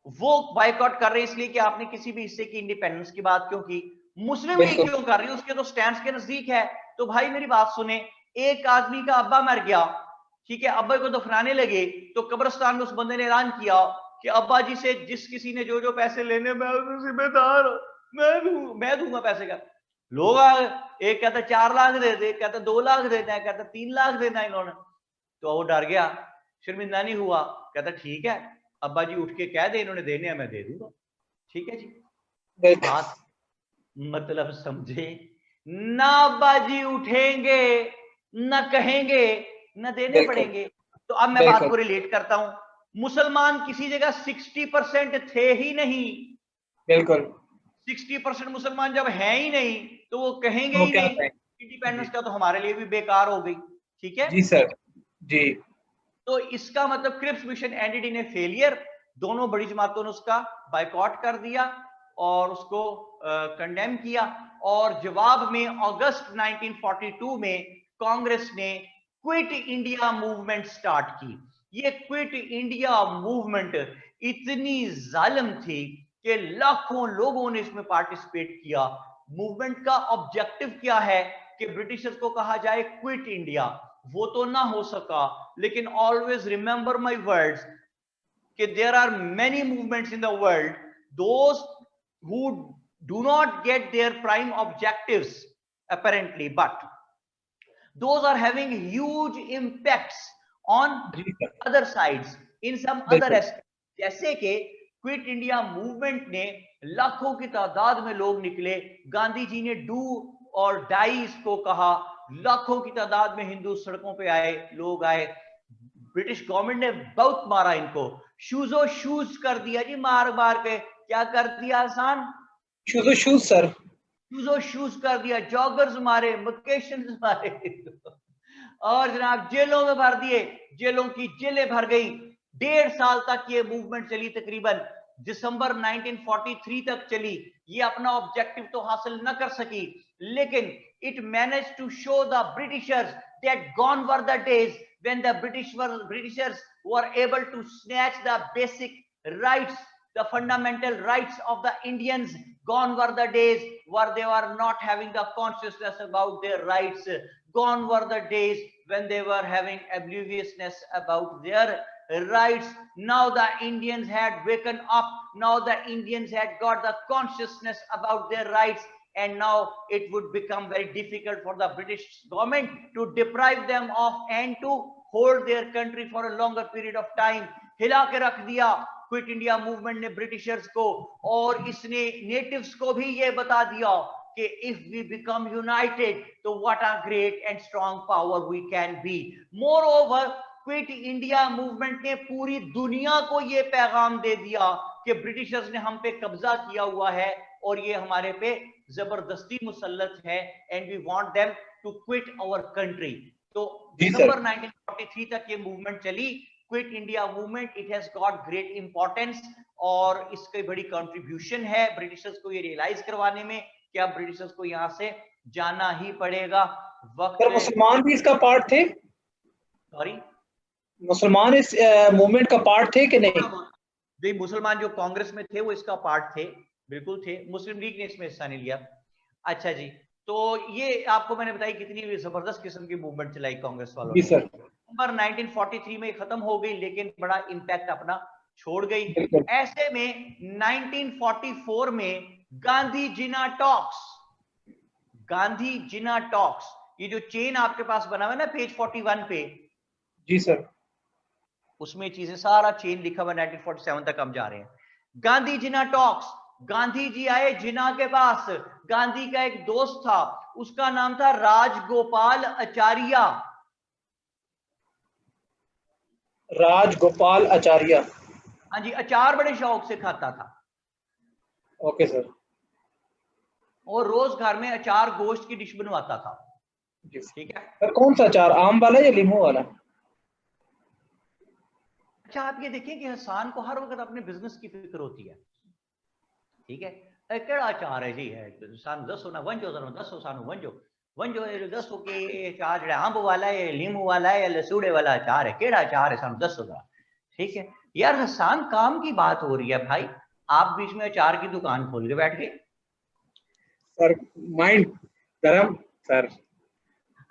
वो बायकॉट कर रहे हैं इसलिए कि आपने किसी भी हिस्से की इंडिपेंडेंस की बात क्यों की। मुस्लिम लीग क्यों कर रही है, उसके तो स्टैंड के नजदीक है। तो भाई मेरी बात सुने, एक आदमी का अब्बा मर गया, ठीक है, अब्बा को दफनाने लगे, तो कब्रिस्तान में उस बंदे ने ऐलान किया कि अब्बा जी से जिस किसी ने जो जो पैसे लेने, मैं जिम्मेदार, मैं दूंगा पैसे का। लोग आ गए, एक कहता 4 लाख दे दे, कहता 2 लाख देना है, कहता 3 लाख देना है इन्होंने। तो वो डर गया, शर्मिंदा नहीं हुआ, कहता ठीक है अब्बा जी उठ के कह दे इन्होंने देने हैं मैं दे दूंगा। ठीक है जी, बात मतलब समझे ना, अब्बा जी उठेंगे ना कहेंगे ना देने पड़ेंगे। तो अब मैं बात को रिलेट करता हूं, मुसलमान किसी जगह 60% थे ही नहीं। बिल्कुल। 60% मुसलमान जब है ही नहीं तो वो कहेंगे तो ही क्या नहीं, इंडिपेंडेंस का तो हमारे लिए भी बेकार हो गई। ठीक है जी सर। जी। तो इसका मतलब Cripps mission ended in a failure. दोनों बड़ी जमातों ने उसका बायकॉट कर दिया और उसको कंडेम किया। और जवाब में अगस्त 1942 में कांग्रेस ने क्विट इंडिया मूवमेंट स्टार्ट की। ये क्विट इंडिया मूवमेंट इतनी जालिम थी कि लाखों लोगों ने इसमें पार्टिसिपेट किया। मूवमेंट का ऑब्जेक्टिव क्या है कि ब्रिटिशर्स को कहा जाए क्विट इंडिया, वो तो ना हो सका। लेकिन ऑलवेज रिमेंबर माय वर्ड्स कि there are many movements in the world, those who do not get their prime objectives apparently, but those are having huge impacts on other sides in some other aspects। जैसे कि quit India movement ने लाखों की तादाद में लोग निकले, गांधी जी ने डू और डाई इसको कहा, लाखों की तादाद में हिंदू सड़कों पे आए, लोग आए। ब्रिटिश गवर्नमेंट ने बहुत मारा इनको, शूजो शूज कर दिया जी, मार मार के। क्या कर दिया आसान? शूजो शूज सर। शूजो शूज कर दिया, जॉगर्स मारे, वेकेशन मारे और जनाब जेलों में भर दिए, जेलों की जेलें भर गई। 1.5 साल तक ये मूवमेंट चली, तकरीबन दिसंबर 1943 तक चली। ये अपना ऑब्जेक्टिव तो हासिल न कर सकी, लेकिन it manage to show the Britishers that gone were the days when the Britishers were able to snatch the basic rights, the fundamental rights of the Indians. Gone were the days where they were not having the consciousness about their rights. Gone were the days when they were having obliviousness about their rights. Now the Indians had waken up. Now the Indians had got the consciousness about their rights. And now it would become very difficult for the British government to deprive them of and to hold their country for a longer period of time. हिला के रख दिया quit India movement ने Britishers को, और इसने natives को भी ये बता दिया कि if we become united, तो what a great and strong power we can be. Moreover, quit India movement ने पूरी दुनिया को ये पैगाम दे दिया कि ब्रिटिशर्स ने हम पे कब्जा किया हुआ है और ये हमारे पे जबरदस्ती मुसल्लत है, and we want them to quit our country. तो दिसंबर 1943 तक ये मूवमेंट चली, quit India movement. It has got great importance और इसकी बड़ी कंट्रीब्यूशन है ब्रिटिशर्स को ये रियलाइज करवाने में कि अब ब्रिटिशर्स को यहाँ से जाना ही पड़ेगा। वक्त मुसलमान भी इसका पार्ट थे? सॉरी, मुसलमान इस मूवमेंट का पार्ट थे कि नहीं? जो मुसलमान जो कांग्रेस में थे वो इसका पार्ट थे, बिल्कुल थे, मुस्लिम लीग ने इसमें हिस्सा नहीं लिया। अच्छा जी, तो ये आपको मैंने बताई कितनी जबरदस्त किस्म की मूवमेंट चलाई कांग्रेस वालों जी ने। सर। नवंबर 1943 में खत्म हो गई, लेकिन बड़ा इंपैक्ट अपना छोड़ गई। बिल्कुल। ऐसे में 1944 में गांधी जिना टॉक्स, गांधी जिना टॉक्स, ये जो चेन आपके पास बना हुआ है ना पेज 41 पे, जी सर। उसमें चीजें सारा चेन लिखा हुआ 1947 तक हम जा रहे हैं। गांधी जिना टॉक्स, गांधी जी आए जिना के पास। गांधी का एक दोस्त था, उसका नाम था राजगोपाल आचार्य। राजगोपाल आचार्य। हाँ जी, अचार बड़े शौक से खाता था ओके सर। और रोज घर में अचार गोश्त की डिश बनवाता था। जी ठीक है। सर, कौन सा अचार, आम वाला या लीमू वाला? अच्छा, आप ये देखिए कि हसान को हर वक्त अपने बिजनेस की फिक्र होती है। ठीक है, केड़ा अचार है जी, है सानू दसो ना, वंजो जरा दसो सानू, वंजो वंजो दसो कि अचार जो अंब वाला है, लीमू वाला है या लसूड़े वाला अचार है, केड़ा अचार है, सानू दसो जरा। ठीक है यार, हसान काम की बात हो रही है भाई, आप बीच में अचार की दुकान खोल के बैठ गए। सर माइंड गरम सर।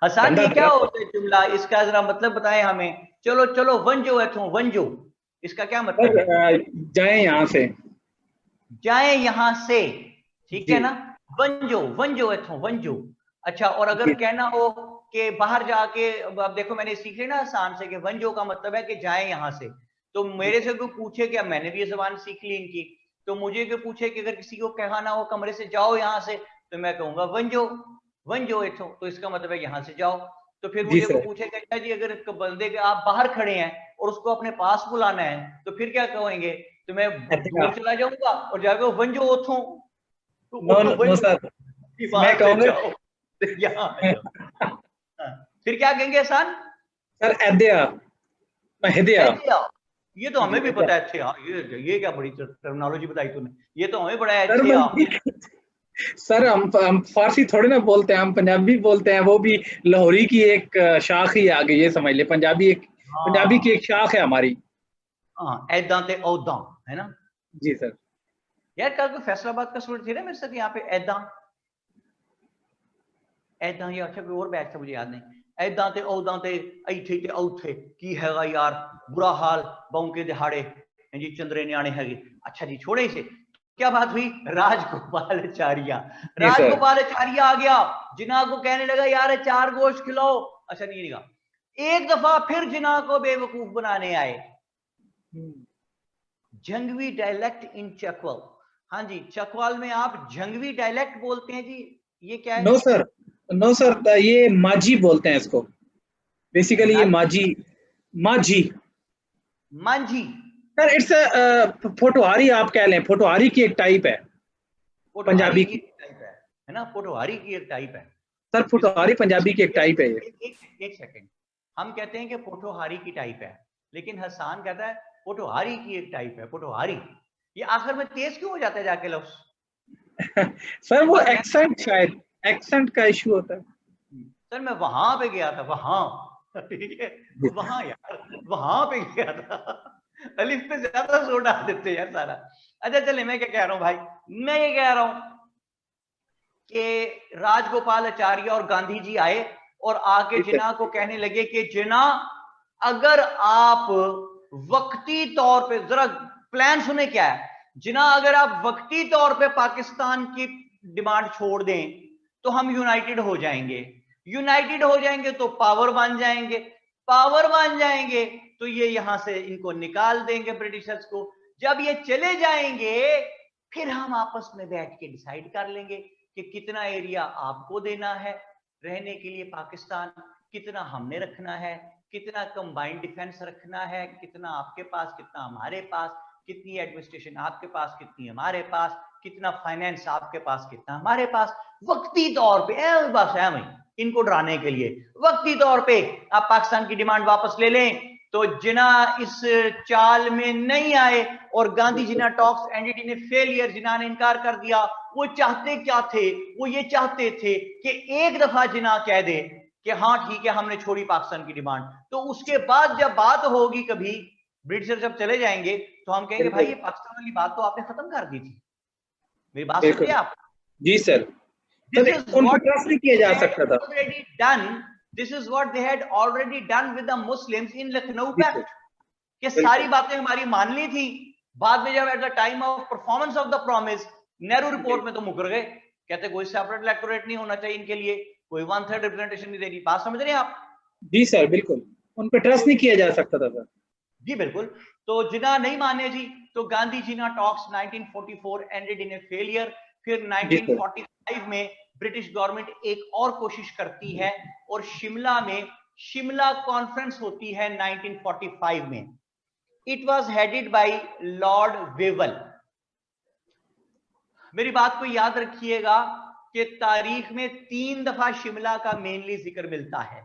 हसान धंधा ये क्या गरम। होता है जुमला, इसका जरा मतलब बताएं हमें। चलो चलो वंजो इथों, वंजो इसका क्या मतलब सर है? जाए यहाँ से। जाए यहां से, ठीक है जी ना। वंजो, वंजो इथों, वंजो। अच्छा, और अगर जी कहना हो कि बाहर जाके, अब देखो मैंने सीख लिया ना आसान से कि वंजो का मतलब है कि जाए यहां से। तो जी मेरे से कोई पूछे कि, अब मैंने भी ये जबान सीख ली इनकी, तो मुझे कोई पूछे कि अगर किसी को कहना हो कमरे से जाओ यहां से, तो मैं कहूंगा वंजो, वंजो इथों, तो इसका मतलब है यहां से जाओ। तो फिर जी मुझे को सर। पूछे कि अच्छा जी, अगर बंदे के आप बाहर खड़े हैं और उसको अपने पास बुलाना है, तो फिर क्या कहेंगे? तो मैं अच्छा। दूर चला जाऊंगा और जाके वंजो उठूं, तो नो वो नो वंजो सर, कि मैं वहां से कहूँगा जाओ, तो यहाँ आ जाओ। हाँ, फिर क्या कहेंगे आसान? सर एदिया, महदिया। ऐतिया। ये तो जी हमें भी एदिया। पता है, अच्छे हाँ, ये क्या बड़ी टर्मिनोलॉजी बताई तूने, ये तो हमें बड़ा है सर अच्छे हाँ। सर हम फारसी थोड़े ना बोलते हैं, हम पंजाबी बोलते हैं, वो भी लाहौरी की एक शाख ही आ गई, ये समझ ले, पंजाबी की हाँ एक शाख है हमारी। हाँ, ऐदा ते औदा, है ना। जी सर। यार कल को फैसलाबाद का स्टूडेंट थे ना मेरे साथ यहाँ पे, ऐदा ऐदा, ये अच्छा कोई और बैच था मुझे याद नहीं। ऐदा ते औदा ते ऐथे ते औथे की हैगा यार, बुरा हाल बाऊ के दिहाड़े हैं जी, चंद्रे न्याणे हैगे। अच्छा जी, छोड़े इसे। क्या बात हुई? राजगोपाल आचार्य, जी सर। राजगोपाल आचार्य आ गया, जिना को कहने लगा यार चार गोश्त खिलाओ। अच्छा नहीं लगा, एक दफा फिर जिना को बेवकूफ बनाने आए। जंगवी डायलेक्ट इन चकवाल। हाँ जी, चकवाल में आप जंगवी डायलेक्ट बोलते हैं जी, ये क्या नो है? सर, नो सर, हाँ, ये माझी बोलते हैं इसको, बेसिकली ये नाजी, माझी, माझी। मांझी, सर इट्स पोटोहारी, आप कह लें, पोटोहारी की एक टाइप है पोटोहारी पंजाबी की की। टाइप है ना, पोटोहारी की एक टाइप है। सर इसको पोटोहारी पंजाबी की एक टाइप है ये। एक सेकंड, हम कहते हैं कि पोटोहारी की टाइप है, लेकिन हसान कहता है पोटोहारी की एक टाइप है, पोटोहारी। ये आखिर में तेज क्यों हो जाता है जाके लफ्ज? सर वो सर मैं एक्सेंट, शायद एक्सेंट का इशू होता है। सर मैं वहां पे गया था, वहां ठीक है, वहां यार, वहां पे गया था। अलिफ पे ज्यादा जोर डाल देते हैं यार सारा। अच्छा चले, मैं क्या कह रहा हूं भाई, मैं ये कह रहा हूं कि राजगोपाल आचार्य और गांधी जी आए और आके जी सर। जिना को कहने लगे कि जिना, अगर आप वक्ती तौर पे, जरा प्लान सुने क्या है जिना, अगर आप वक्ती तौर पे पाकिस्तान की डिमांड छोड़ दें तो हम यूनाइटेड हो जाएंगे, यूनाइटेड हो जाएंगे तो पावर बन जाएंगे, पावर बन जाएंगे तो ये यहां से इनको निकाल देंगे ब्रिटिशर्स को। जब ये चले जाएंगे फिर हम आपस में बैठ के डिसाइड कर लेंगे कि कितना एरिया आपको देना है रहने के लिए पाकिस्तान, कितना हमने रखना है, कितना कंबाइंड डिफेंस रखना है, कितना आपके पास कितना हमारे पास, कितनी एडमिनिस्ट्रेशन आपके पास कितनी हमारे पास, कितना फाइनेंस आपके पास कितना हमारे पास। वक्ती तौर पे बस है वही, इनको डराने के लिए वक्ती तौर पे आप पाकिस्तान की डिमांड वापस ले लें। तो जिना इस चाल में नहीं आए और गांधी जिना टॉक्स एनडीटी ने फेलियर, जिना ने इनकार कर दिया। वो चाहते क्या थे? वो ये चाहते थे कि एक दफा जिना कह दे कि हाँ ठीक है हमने छोड़ी पाकिस्तान की डिमांड, तो उसके बाद जब बात होगी कभी ब्रिटिशर जब चले जाएंगे तो हम कहेंगे भाई ये पाकिस्तान वाली बात तो आपने खत्म कर दी थी। मेरी बात समझे आप? जी सर, This is उन पर what ट्रस्ट नहीं किया जा सकता था। already done. This is what they had already done with the Muslims in Lucknow Pact. कि सारी बातें हमारी मान ली थी, बाद में जब eight the time of performance of the promise Nehru report में तो मुकर गए, कहते कोई सेपरेट इलेक्टोरेट नहीं होना चाहिए इनके लिए, कोई 1/3 रिप्रेजेंटेशन नहीं देनी। बात समझ रहे हैं आप? जी सर बिल्कुल, उन पर ट्रस्ट नहीं किया जा सकता था सर। जी बिल्कुल। तो जिना नहीं माने जी, तो Gandhi Jinnah talks 1944 ended in a failure. फिर 1945 में ब्रिटिश गवर्नमेंट एक और कोशिश करती है और शिमला में शिमला कॉन्फ्रेंस होती है 1945 में। It was headed bye Lord Wavell. मेरी बात को याद रखिएगा कि तारीख में 3 दफा शिमला का मेनली जिक्र मिलता है।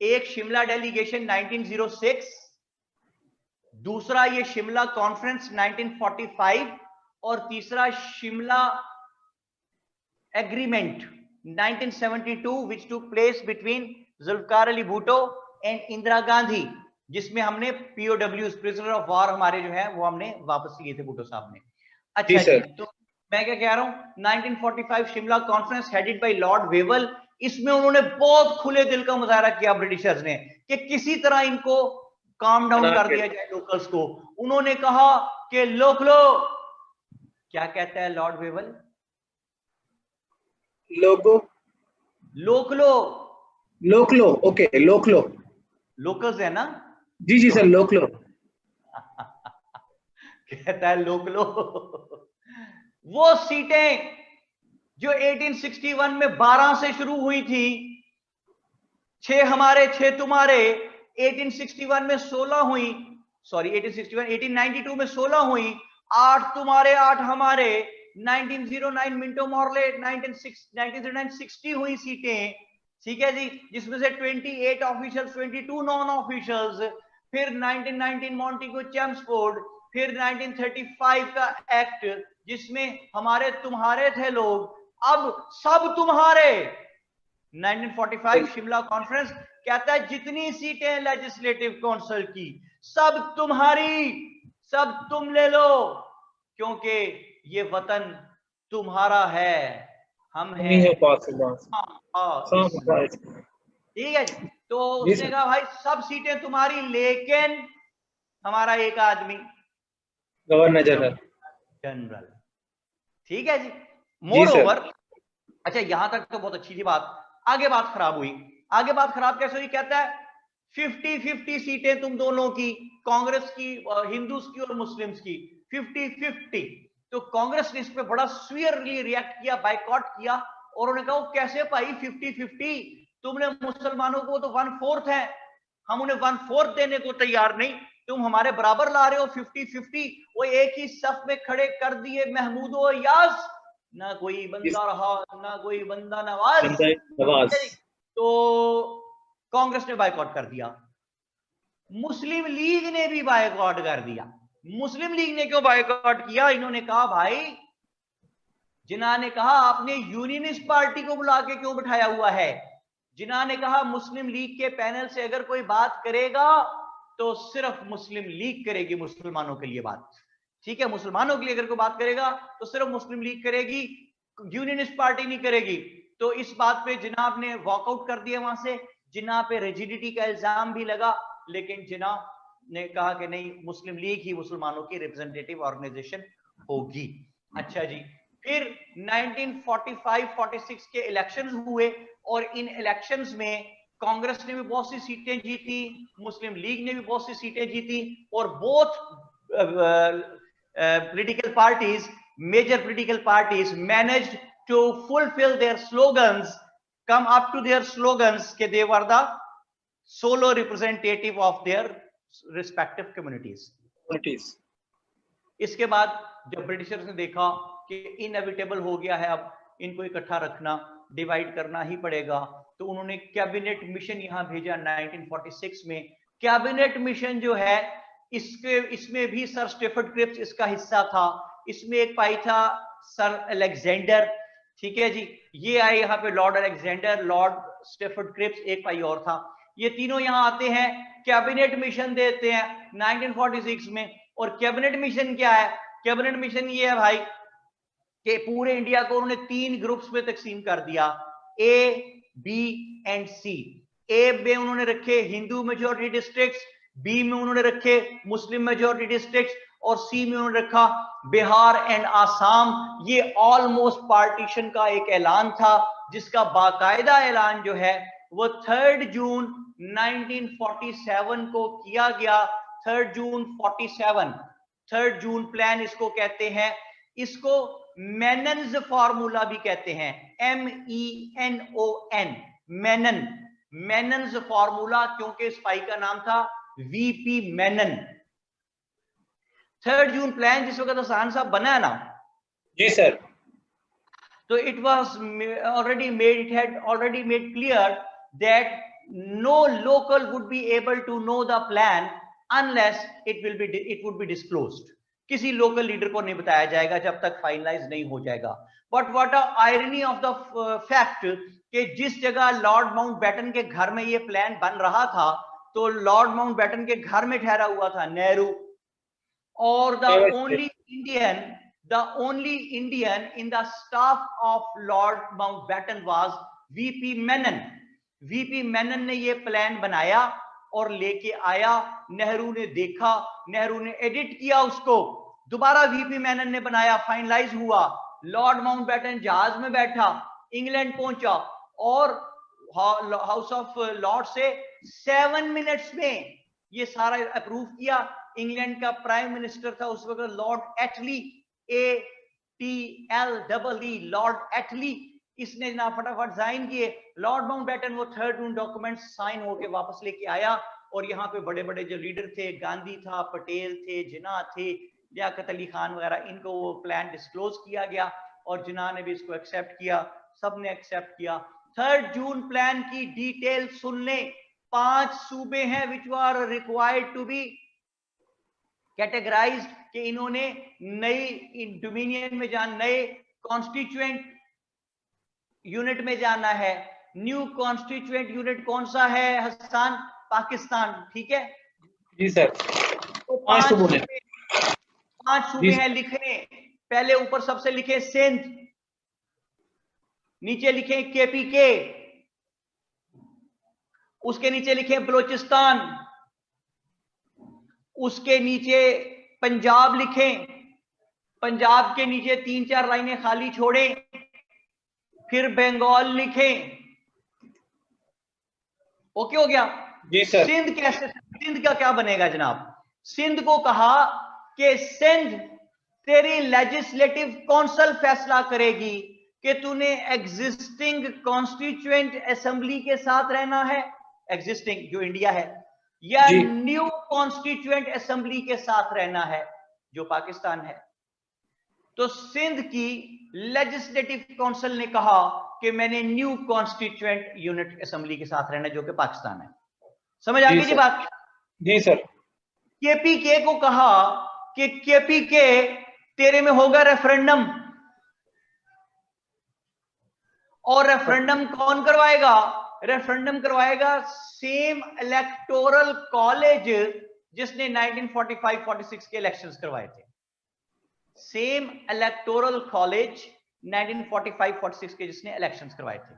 एक शिमला डेलीगेशन 1906, दूसरा ये शिमला कॉन्फ्रेंस 1945 और तीसरा Shimla agreement 1972 which took place between Zulfikar Ali Bhutto and Indira Gandhi, जिसमें हमने POWs प्रिजनर ऑफ वॉर हमारे जो है वो हमने वापस लिए थे भुट्टो साहब ने। अच्छा जी, तो मैं क्या कह रहा हूं, 1945 Shimla conference headed by Lord Wavell. इसमें उन्होंने बहुत खुले दिल का मुजाहरा किया ब्रिटिशर्स ने कि किसी तरह इनको काम डाउन कर दिया जाए लोकल्स को। उन्होंने कहा कि लोकलो, क्या कहता है लॉर्ड वेवल? लोगो, लोकलो, लोकलो, ओके लोकलो, लोकल्स है ना? जी जी सर लोकलो। कहता है लोकलो। वो सीटें जो 1861 में 12 से शुरू हुई थी, 6 हमारे 6 तुम्हारे, 1861 में 16 हुई, सॉरी 1892 में 16 हुई, 8 तुम्हारे 8 हमारे, 1909 मिंटो मॉर्ले 1909 60 हुई सीटें, ठीक है जी, जिसमें से 28 ऑफिशियल्स, 22 नॉन ऑफिशियल्स। फिर 1919 मॉन्टेगू चेम्सफोर्ड, फिर 1935 का एक्ट जिसमें हमारे तुम्हारे थे लोग, अब सब तुम्हारे। 1945 शिमला कॉन्फ्रेंस कहता है जितनी सीटें लेजिस्लेटिव काउंसिल की सब तुम्हारी, सब तुम ले लो, क्योंकि ये वतन तुम्हारा है, हम हैं। ठीक है, तो उसने कहा भाई सब सीटें तुम्हारी, लेकिन हमारा एक आदमी गवर्नर जनरल। ठीक है जी। मोर ओवर, अच्छा यहां तक तो बहुत अच्छी थी बात। आगे बात खराब हुई। आगे बात खराब कैसे हुई? कहता है 50-50 सीटें तुम दोनों की, कांग्रेस की, हिंदूज की और मुस्लिम्स की, 50-50। तो कांग्रेस ने इस पे बड़ा स्वीयरली रिएक्ट किया, बाइकआउट किया, और उन्होंने कहा कैसे भाई 50-50, तुमने मुसलमानों को तो 1/4 है, हम उन्हें 1/4 देने को तैयार नहीं, तुम हमारे बराबर ला रहे हो 50-50। वो एक ही सफ में खड़े कर दिए महमूद और यास, ना कोई बंदा रहा ना कोई बंदा नवाज। तो कांग्रेस ने बायकॉट कर दिया, मुस्लिम लीग ने भी बायकॉट कर दिया। मुस्लिम लीग ने क्यों बायकॉट किया? इन्होंने कहा भाई, जिन्ना ने कहा आपने यूनियनिस्ट पार्टी को बुला के क्यों बिठाया हुआ है? जिन्ना ने कहा मुस्लिम लीग के पैनल से अगर कोई बात करेगा तो सिर्फ मुस्लिम लीग करेगी मुसलमानों के लिए बात, ठीक है, मुसलमानों के लिए अगर कोई बात करेगा तो सिर्फ मुस्लिम लीग करेगी, यूनियनिस्ट पार्टी नहीं करेगी। तो इस बात पे जिनाब ने वॉकआउट कर दिया वहां से। जिना पे रिजिडिटी का इल्जाम भी लगा, लेकिन जिना ने कहा कि नहीं, मुस्लिम लीग ही मुसलमानों की रिप्रेजेंटेटिव ऑर्गेनाइजेशन होगी। अच्छा जी, फिर 1945-46 के इलेक्शंस हुए और इन इलेक्शंस में कांग्रेस ने भी बहुत सी सीटें जीती, मुस्लिम लीग ने भी बहुत सी सीटें जीती, और both political parties, major political parties managed to fulfill their slogans, come up to their slogans कि they were the solo representative of their respective communities. इसके बाद जब ब्रिटिशर्स ने देखा कि इनएविटेबल हो गया है, अब इनको इकट्ठा रखना, डिवाइड करना ही पड़ेगा, तो उन्होंने कैबिनेट मिशन यहां भेजा 1946 में। कैबिनेट मिशन जो है इसमें भी सर स्टेफर्ड क्रिप्स इसका हिस्सा था। इसमें एक भाई था सर अलेक्जेंडर, ठीक है जी, ये आए यहाँ पे lord Alexander, lord Stafford Cripps, एक भाई और था। ये तीनों यहां आते हैं, कैबिनेट मिशन देते हैं 1946 में। और कैबिनेट मिशन क्या है? कैबिनेट मिशन ये है भाई कि पूरे इंडिया को उन्होंने 3 ग्रुप्स में तकसीम कर दिया, ए, बी एंड सी। ए में उन्होंने रखे हिंदू मेजॉरिटी डिस्ट्रिक्ट्स, बी में उन्होंने रखे मुस्लिम मेजॉरिटी डिस्ट्रिक्ट्स, और सी में उन्होंने रखा बिहार एंड आसाम। ये ऑलमोस्ट पार्टीशन का एक ऐलान था, जिसका बाकायदा ऐलान जो है वो 3 जून 1947 को किया गया। 3 जून 47, 3 जून प्लान इसको कहते हैं। इसको मेनन्स फार्मूला भी कहते हैं, MENON, मेनन, मेनन्स फार्मूला, क्योंकि इस भाई का नाम था VP मेनन। 3 जून प्लान जिस वक्त हसन साहब बना है ना, जी सर, तो it was already made, it had already made clear that no local would be able to know the plan unless it would be disclosed. किसी लोकल लीडर को नहीं बताया जाएगा जब तक फाइनलाइज नहीं हो जाएगा। But what a irony of the fact कि जिस जगह लॉर्ड माउंटबेटन के घर में ये प्लान बन रहा था, तो लॉर्ड माउंटबेटन के घर में ठहरा हुआ था नेहरू, और the only Indian in the staff of Lord Mountbatten was VP Menon. VP Menon ने ये प्लान बनाया और लेके आया। नेहरू ने देखा, नेहरू ने एडिट किया उसको, दोबारा VP मेनन ने बनाया, फाइनलाइज हुआ। लॉर्ड माउंटबेटन जहाज में बैठा, इंग्लैंड पहुंचा और हाउस ऑफ लॉर्ड से 7 मिनट्स में ये सारा अप्रूव किया। इंग्लैंड का प्राइम मिनिस्टर था उस वक्त लॉर्ड एटली, ATLEE, लॉर्ड एटली। इसने ना फटाफट साइन किए। लॉर्ड माउंटबेटन वो 3 जून डॉक्यूमेंट साइन होके वापस लेके आया, और यहाँ पे बड़े बड़े जो लीडर थे, गांधी था, पटेल थे, जिन्ना थे, लियाकत अली खान वगैरह, इनको वो प्लान डिस्क्लोज किया गया, और जिन्ना ने भी इसको एक्सेप्ट किया, सबने एक्सेप्ट किया। 3 जून प्लान की डिटेल सुन लें। 5 सूबे हैं which are required to be categorised, कि इन्होंने नई डोमिनियन में जाना, नए कॉन्स्टिट्यूएंट यूनिट में जाना है। न्यू कॉन्स्टिट्यूएंट यूनिट कौन सा है हसन? पाकिस्तान, ठीक है जी सर। तो 5 सूबे हैं, लिखे। पहले ऊपर सबसे लिखे सिंध, नीचे लिखे KPK, उसके नीचे लिखे बलोचिस्तान, उसके नीचे पंजाब लिखें, पंजाब के नीचे 3-4 लाइनें खाली छोड़ें, फिर बंगाल लिखें। ओके हो गया जी सर। सिंध कैसे, सिंध का क्या बनेगा जनाब? सिंध को कहा कि सिंध तेरी लेजिस्लेटिव काउंसिल फैसला करेगी कि तूने एग्जिस्टिंग कॉन्स्टिट्यूएंट असेंबली के साथ रहना है, एग्जिस्टिंग जो इंडिया है, या न्यू कॉन्स्टिट्यूएंट असेंबली के साथ रहना है जो पाकिस्तान है। तो सिंध की लेजिस्लेटिव काउंसिल ने कहा कि मैंने न्यू कॉन्स्टिट्यूएंट यूनिट असेंबली के साथ रहना, जो कि पाकिस्तान है। समझ आ गई जी बात? जी सर। KPK को कहा कि KPK तेरे में होगा रेफरेंडम, और रेफरेंडम कौन करवाएगा? रेफरेंडम करवाएगा सेम इलेक्टोरल कॉलेज जिसने 1945-46 के इलेक्शंस करवाए थे। सेम इलेक्टोरल कॉलेज 1945-46 के जिसने इलेक्शंस करवाए थे।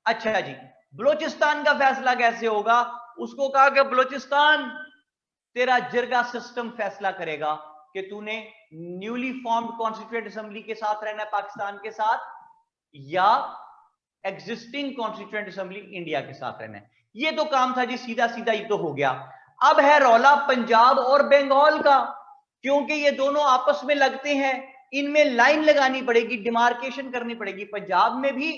अच्छा जी, बलोचिस्तान का फैसला कैसे होगा? उसको कहा कि बलोचिस्तान तेरा जिरगा सिस्टम फैसला करेगा कि तूने न्यूली फॉर्म्ड कॉन्स्टिट्यूएंट असेंबली के साथ रहना है पाकिस्तान के साथ, या एग्जिस्टिंग कॉन्स्टिट्यूएंट असेंबली इंडिया के साथ रहना है। ये तो काम था जी, सीधा सीधा ये तो हो गया। अब है रौला पंजाब और बंगाल का, क्योंकि ये दोनों आपस में लगते हैं, इनमें लाइन लगानी पड़ेगी, डिमार्केशन करनी पड़ेगी, पंजाब में भी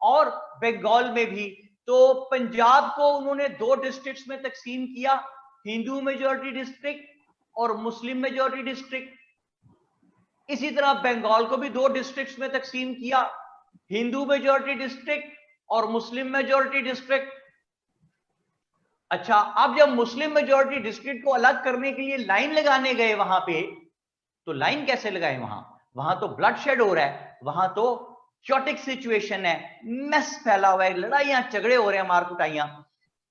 और बंगाल में भी। तो पंजाब को उन्होंने 2 डिस्ट्रिक्ट्स में तकसीम किया, हिंदू मेजॉरिटी डिस्ट्रिक्ट और मुस्लिम मेजॉरिटी डिस्ट्रिक्ट। इसी तरह बंगाल को भी 2 डिस्ट्रिक्ट्स में तकसीम किया, हिंदू मेजॉरिटी डिस्ट्रिक्ट और मुस्लिम मेजॉरिटी डिस्ट्रिक्ट। अच्छा, अब जब मुस्लिम मेजॉरिटी डिस्ट्रिक्ट को अलग करने के लिए लाइन लगाने गए वहां पे, तो लाइन कैसे लगाए? वहां तो ब्लड शेड हो रहा है, वहां तो चॉटिक सिचुएशन है, मेस फैला हुआ है, लड़ाइयां झगड़े हो रहे हैं, मार कुटाइयां।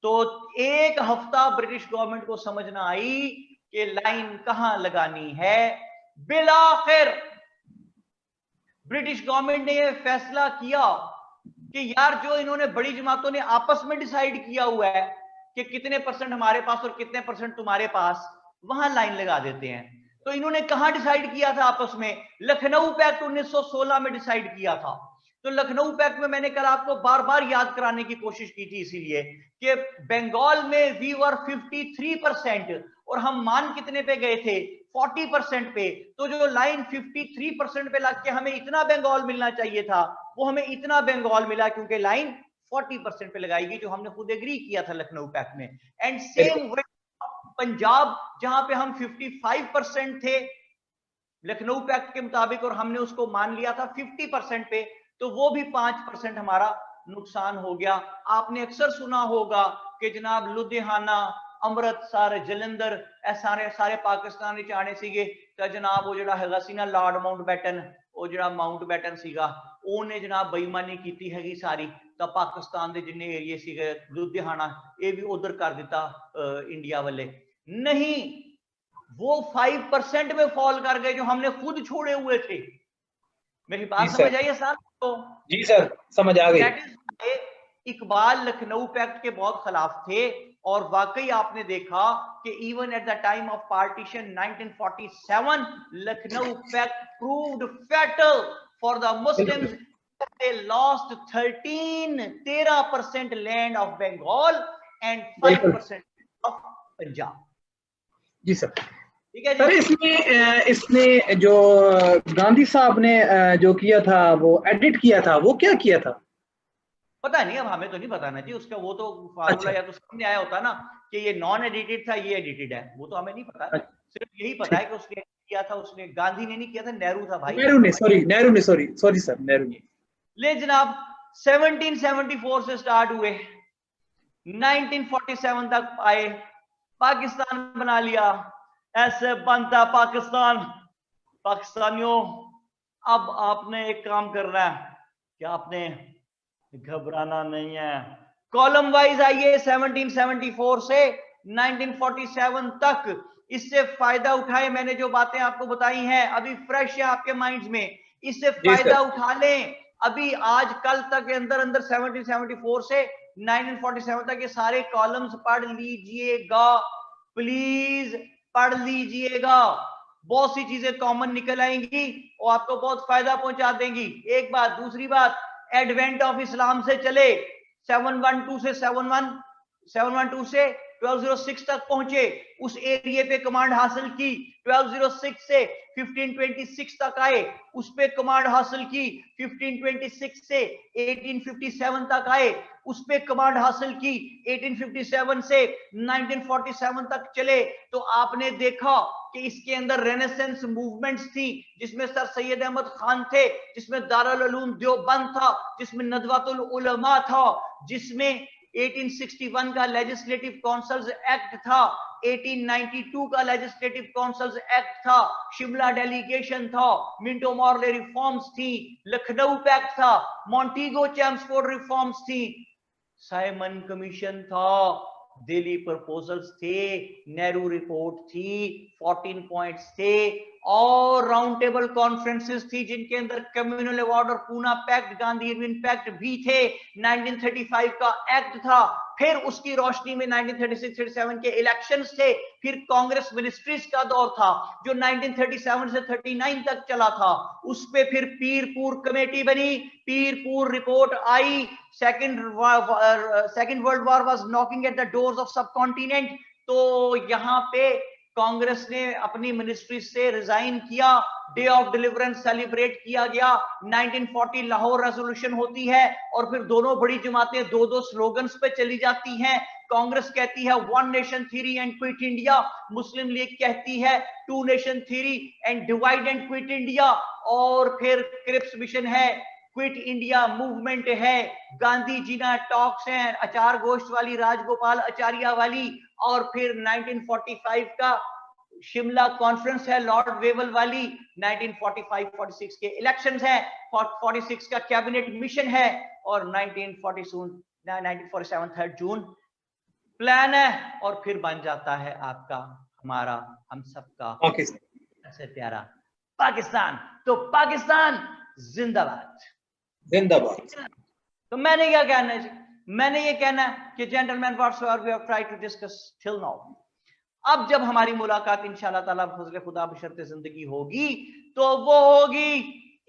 तो एक हफ्ता ब्रिटिश गवर्नमेंट को समझ ना आई कि लाइन कहां लगानी है। बिलाखिर ब्रिटिश गवर्नमेंट ने यह फैसला किया कि यार जो इन्होंने बड़ी जमातों ने आपस में डिसाइड किया हुआ है कि कितने परसेंट हमारे पास और कितने परसेंट तुम्हारे पास, वहां लाइन लगा देते हैं। तो इन्होंने कहां डिसाइड किया था आपस में? लखनऊ पैक्ट 1916 में डिसाइड किया था। तो लखनऊ पैक्ट में मैंने कल आपको बार बार याद कराने की कोशिश की थी इसीलिए कि बंगाल में वी वर 53% और हम मान कितने पे गए थे? 40% पे। तो जो लाइन 53% पे लग के हमें इतना बंगाल मिलना चाहिए था, वो हमें इतना बंगाल मिला क्योंकि लाइन 40% पे लगाएगी, जो हमने खुद एग्री किया था लखनऊ पैक्ट में। एंड सेम पंजाब जहां पे हम 55% थे लखनऊ पैक्ट के मुताबिक और हमने उसको मान लिया था 50% पे, तो वो भी 5% हमारा नुकसान हो गया। आपने अक्सर सुना होगा कि जनाब लुधियाना, अमृतसर, जलंधर सारे सारे पाकिस्तान विच आने सीगे तो जनाब वो जिहड़ा हैगा सी ना लॉर्ड माउंटबेटन, वो जिहड़ा माउंटबेटन सीगा ਉਹਨੇ जनाब बेईमानी की हैगी सारी, तो पाकिस्तान के जिन्ने एरिए सीगे लुधियाना ये भी उधर कर दिता इंडिया वाले। नहीं, वो 5% में फॉल कर गए जो हमने खुद छोड़े हुए थे। मेरी बात समझ आई है सर? तो जी सर, समझ आ गई। That is Iqbal Lucknow pact के बहुत खिलाफ थे और वाकई आपने देखा कि even at the time of partition 1947 Lucknow pact proved fatal for the Muslims. they lost 13% land of Bengal and 5% of Punjab। जी सर। ठीक है सर, इसमें जो गांधी साहब ने जो किया था, वो एडिट किया था, वो क्या किया था? पता नहीं, अब हमें तो नहीं बताना चाहिए उसका, वो तो फार्मूला या तो सामने आया होता ना कि ये नॉन एडिटेड था, ये एडिटेड है, वो तो हमें नहीं पता। सिर्फ यही पता है कि उसने किया था, उसने गांधी ने नहीं किया था, नेहरू था भाई। नेहरू ने, सॉरी सर, नेहरू ने। ले जनाब 1774 से स्टार्ट हुए, 1947 तक आए, पाकिस्तान बना लिया। ऐसे बनता पाकिस्तान। पाकिस्तानियों, अब आपने एक काम करना है कि आपने घबराना नहीं है। कॉलम वाइज आइए 1774 से 1947 तक, इससे फायदा उठाए। मैंने जो बातें आपको बताई हैं अभी फ्रेश है आपके माइंड्स में, इससे फायदा उठा लें। अभी आज कल तक के अंदर अंदर 1774 से 1947 तक ये सारे कॉलम्स पढ़ लीजिएगा, प्लीज पढ़ लीजिएगा। बहुत सी चीजें कॉमन निकल आएंगी और आपको बहुत फायदा पहुंचा देंगी। एक बात। दूसरी बात, एडवेंट ऑफ इस्लाम से चले 712 से 712 से 1206 तक पहुंचे, उस एरिया पे कमांड हासिल की। 1206 से 1526 तक आए, उस पे कमांड हासिल की। 1526 से 1857 तक आए, उस पे कमांड हासिल की। 1857 से 1947 तक चले तो आपने देखा कि इसके अंदर रेनेसेंस मूवमेंट्स थी, जिसमें सर सैयद अहमद खान थे, जिसमें दारुल उलूम देवबंद था, जिसमें नदवतुल उलमा था, जिसमें 1861 का लेजिस्लेटिव काउंसिल्स एक्ट था, 1892 का लेजिस्लेटिव काउंसिल्स एक्ट था, शिमला डेलीगेशन था, मिंटो मॉर्ले रिफॉर्म्स थी, लखनऊ पैक्ट था, मॉन्टीगो चैम्सफोर्ड रिफॉर्म्स थी, साइमन कमीशन था, दिल्ली प्रपोजल्स थे, नेहरू रिपोर्ट थी, 14 पॉइंट्स थे और राउंड टेबल कॉन्फ्रेंसेस थी जिनके अंदर कम्युनल अवार्ड और Poona pact, Gandhi Irwin pact भी थे। 1935 का एक्ट था। फिर उसकी रोशनी में 1936-37 के इलेक्शंस थे। फिर कांग्रेस मिनिस्ट्रीज का दौर था जो 1937 से 39 तक चला था। उस पे फिर पीरपुर कमेटी बनी, Pirpur report I. Second world war was knocking at the doors of subcontinent. तो यहां पे कांग्रेस ने अपनी मिनिस्ट्री से रिजाइन किया, डे ऑफ डिलीवरेंस सेलिब्रेट किया गया, 1940 लाहौर रेजोल्यूशन होती है और फिर दोनों बड़ी जमातें दो दो स्लोगन्स पे चली जाती हैं। कांग्रेस कहती है one nation theory and quit India, Muslim league कहती है two nation theory and divide and quit India, और फिर क्रिप्स मिशन है, क्विट इंडिया मूवमेंट है, गांधी जीना टॉक्स हैं, अचार गोश्त वाली, राजगोपाल आचार्य वाली, और फिर 1945 का शिमला कॉन्फ्रेंस है लॉर्ड वेवल वाली, 1945-46 के इलेक्शंस हैं, 46 का कैबिनेट मिशन है और 1947 3 जून प्लान है और फिर बन जाता है आपका, हमारा, हम सबका सबसे प्यारा पाकिस्तान। तो पाकिस्तान जिंदाबाद, जिंदाबाद। तो मैंने क्या कहना है, मैंने ये कहना है कि gentleman whatsoever we have tried to discuss till now, अब जब हमारी मुलाकात इंशाल्लाह ताला फजल खुदा बशर्ते जिंदगी होगी तो वो होगी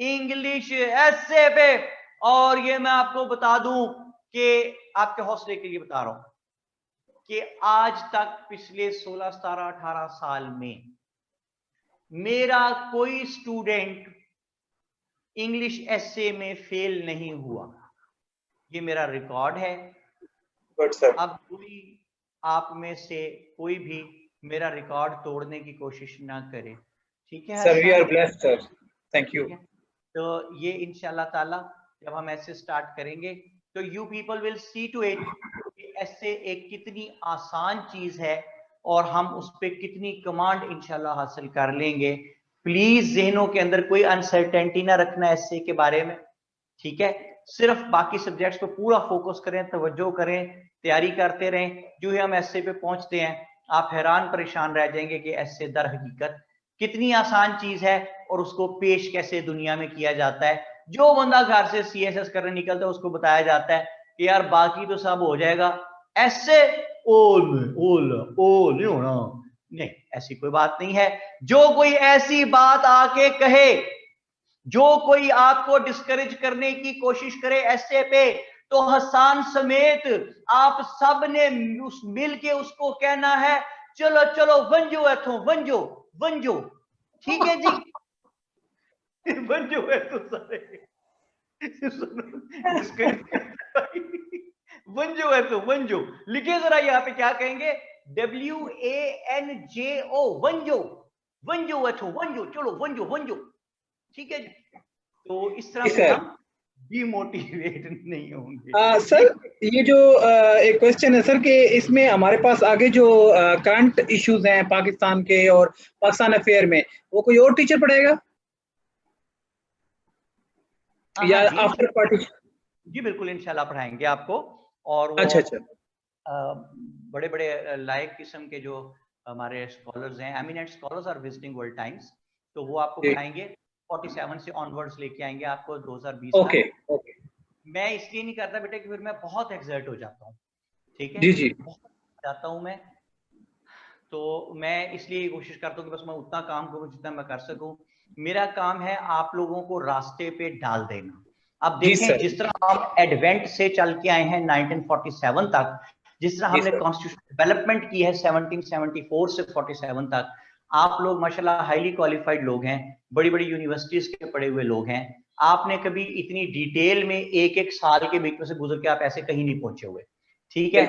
इंग्लिश एस्से पे। और ये मैं आपको बता दूं कि आपके हौसले के लिए बता रहा हूं कि आज तक पिछले 16, 17, 18 साल में मेरा कोई स्टूडेंट इंग्लिश एस्से में फेल नहीं हुआ, ये मेरा रिकॉर्ड है। अब कोई आप में से कोई भी मेरा रिकॉर्ड तोड़ने की कोशिश ना करे, ठीक है sir? We are blessed sir, thank you. तो ये इंशाल्लाह ताला जब हम ऐसे स्टार्ट करेंगे तो you people will see to it कि ऐसे एक कितनी आसान चीज है और हम उस पर कितनी कमांड इंशाल्लाह हासिल कर लेंगे। प्लीज जहनों के अंदर कोई अनसर्टेनिटी ना रखना ऐसे के बारे में, ठीक है? सिर्फ बाकी सब्जेक्ट्स पे पूरा फोकस करें, तवज्जो करें, तैयारी करते रहें। जो ही हम ऐसे पे पहुंचते हैं आप हैरान परेशान रह जाएंगे कि ऐसे दर हकीकत कितनी आसान चीज है और उसको पेश कैसे दुनिया में किया जाता है। जो बंदा घर से CSS करने निकलता है उसको बताया जाता है कि यार बाकी तो सब हो जाएगा, ऐसे ओल नहीं होना। नहीं, ऐसी कोई बात नहीं है। जो कोई ऐसी बात आके कहे, जो कोई आपको डिस्करेज करने की कोशिश करे ऐसे पे, तो हसान समेत आप सब ने उस मिल के उसको कहना है चलो चलो वंजो एथो वंजो वंजो, ठीक है जी? वंजो है तो सारे वंजो है तो वंजो लिखे जरा यहाँ पे क्या कहेंगे, WANJO वंजो, वंजो एथो वंजो, चलो वंजो वंजो, ठीक है जी? तो इस तरह से हम डिमोटिवेट नहीं होंगे। सर ये जो एक क्वेश्चन है सर कि इसमें हमारे पास आगे जो करंट इश्यूज हैं पाकिस्तान के और पाकिस्तान अफेयर में, वो कोई और टीचर पढ़ाएगा या आफ्टर पार्टीशन? जी बिल्कुल, इंशाल्लाह पढ़ाएंगे आपको। और वो अच्छा बड़े बड़े लायक किस्म के जो हमारे स्कॉलर्स हैं, eminent scholars are visiting world times, तो वो आपको पढ़ाएंगे। 47 से ऑनवर्ड्स लेके आएंगे आपको 2020 ओके ओके। मैं इसलिए नहीं करता बेटा कि फिर मैं बहुत एक्सर्ट हो जाता हूँ, ठीक है? जी जी, बहुत जाता हूँ मैं, तो मैं इसलिए कोशिश करता हूँ कि बस मैं उतना काम करूँ जितना मैं कर सकूँ। मेरा काम है आप लोगों को रास्ते पे डाल देना। अब देखें जिस तरह हम एडवेंट से चल के आए हैं 1947 तक, जिस तरह हमने कॉन्स्टिट्यूशन डेवलपमेंट की है 1774 से 47 तक, आप लोग माशाल्लाह हाईली क्वालिफाइड लोग हैं, बड़ी बड़ी यूनिवर्सिटीज के पढ़े हुए लोग हैं। आपने कभी इतनी डिटेल में एक एक साल के बीच में से गुजर के आप ऐसे कहीं नहीं पहुंचे हुए, ठीक है?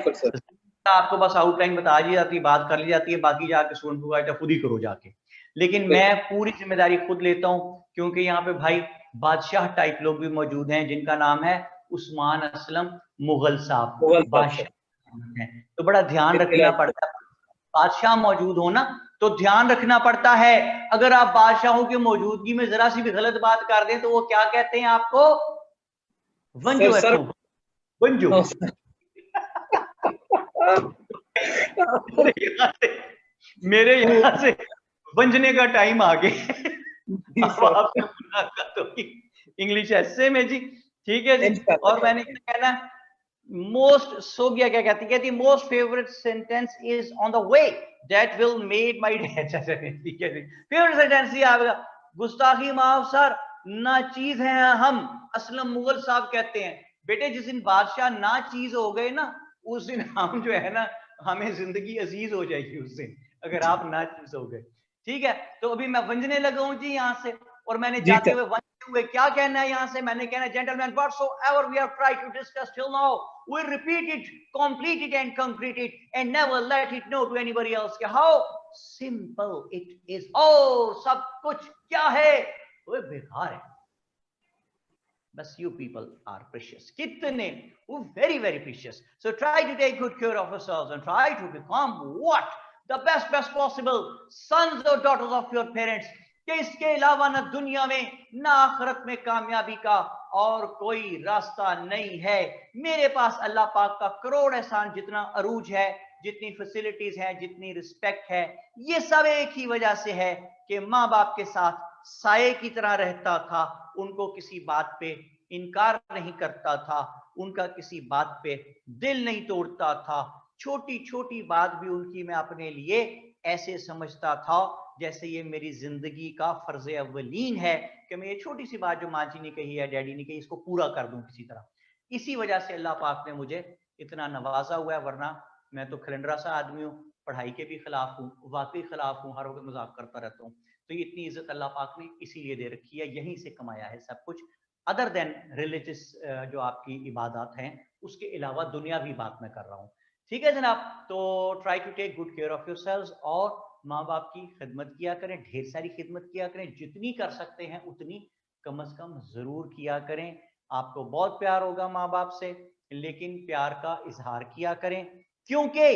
आपको बस आउटलाइन बता दी जाती है, बात कर ली जाती है, बाकी जाके स्टूडेंट को खुद ही करो जाके। लेकिन मैं पूरी जिम्मेदारी खुद लेता हूँ क्योंकि यहाँ पे भाई बादशाह टाइप लोग भी मौजूद हैं जिनका नाम है उस्मान असलम मुगल साहब, बादशाह हैं। तो बड़ा ध्यान रखना पड़ता है, बादशाह मौजूद हो ना तो ध्यान रखना पड़ता है। अगर आप बादशाहों की मौजूदगी में जरा सी भी गलत बात कर दें तो वो क्या कहते हैं आपको, वंजो है तो वंजो। मेरे यहाँ से वंजने का टाइम आ गया। अब आपसे मुलाकात होगी इंग्लिश एस्से में जी, ठीक है जी? और मैंने क्या कहना, मोस्ट सोगिया क्या कहती most favourite sentence is on the way that will make my day. ठीक है जी, फेवरेट सेंटेंस ही आएगा, गुस्ताखी माफ सर, ना चीज है हम, असलम मुगल साहब कहते हैं। बेटे जिस दिन बादशाह ना चीज हो गए ना, उस दिन हम जो है ना, हमें जिंदगी अजीज हो जाएगी उस दिन, अगर आप ना चीज हो गए, ठीक है? तो अभी मैं वंजने लगा हूं जी यहाँ से, और मैंने जाते हुए वंजते हुए क्या कहना है यहाँ से, मैंने कहना है gentleman whatsoever we have tried to discuss till now we'll repeat it, complete it and concrete it and never let it know to anybody else कि how simple it is। और सब कुछ क्या है, वो बेकार है, बस you people are precious, कितने, वो very very precious। So try to take good care of yourselves and try to become what the best possible sons or daughters of your parents, कि इसके अलावा ना दुनिया में ना आखिरत में कामयाबी का और कोई रास्ता नहीं है। मेरे पास अल्लाह पाक का करोड़ एहसान जितना अरूज है, जितनी फैसिलिटीज हैं, जितनी रिस्पेक्ट है, ये सब एक ही वजह से है कि माँ बाप के साथ साये की तरह रहता था, उनको किसी बात पे इनकार नहीं करता था, उनका किसी बात पे दिल नहीं तोड़ता था, छोटी छोटी बात भी उनकी मैं अपने लिए ऐसे समझता था जैसे ये मेरी जिंदगी का फर्ज अव्वलीन है कि मैं ये छोटी सी बात जो माँ जी ने कही है, डैडी ने कही, इसको पूरा कर दूं किसी तरह। इसी वजह से अल्लाह पाक ने मुझे इतना नवाजा हुआ है, वरना मैं तो खलंडरा सा आदमी हूँ, पढ़ाई के भी खिलाफ हूँ, वाकई खिलाफ हूँ, हर वक्त मजाक करता रहता हूँ। तो ये इतनी इज्जत अल्लाह पाक ने इसीलिए दे रखी है, यहीं से कमाया है सब कुछ, अदर देन रिलीजियस जो आपकी इबादत हैं, उसके अलावा दुनियावी बात मैं कर रहा हूँ। ठीक है जनाब, तो try to take good care of yourselves और माँ बाप की खिदमत किया करें, ढेर सारी खिदमत किया करें, जितनी कर सकते हैं उतनी कम से कम जरूर किया करें। आपको बहुत प्यार होगा माँ बाप से, लेकिन प्यार का इजहार किया करें, क्योंकि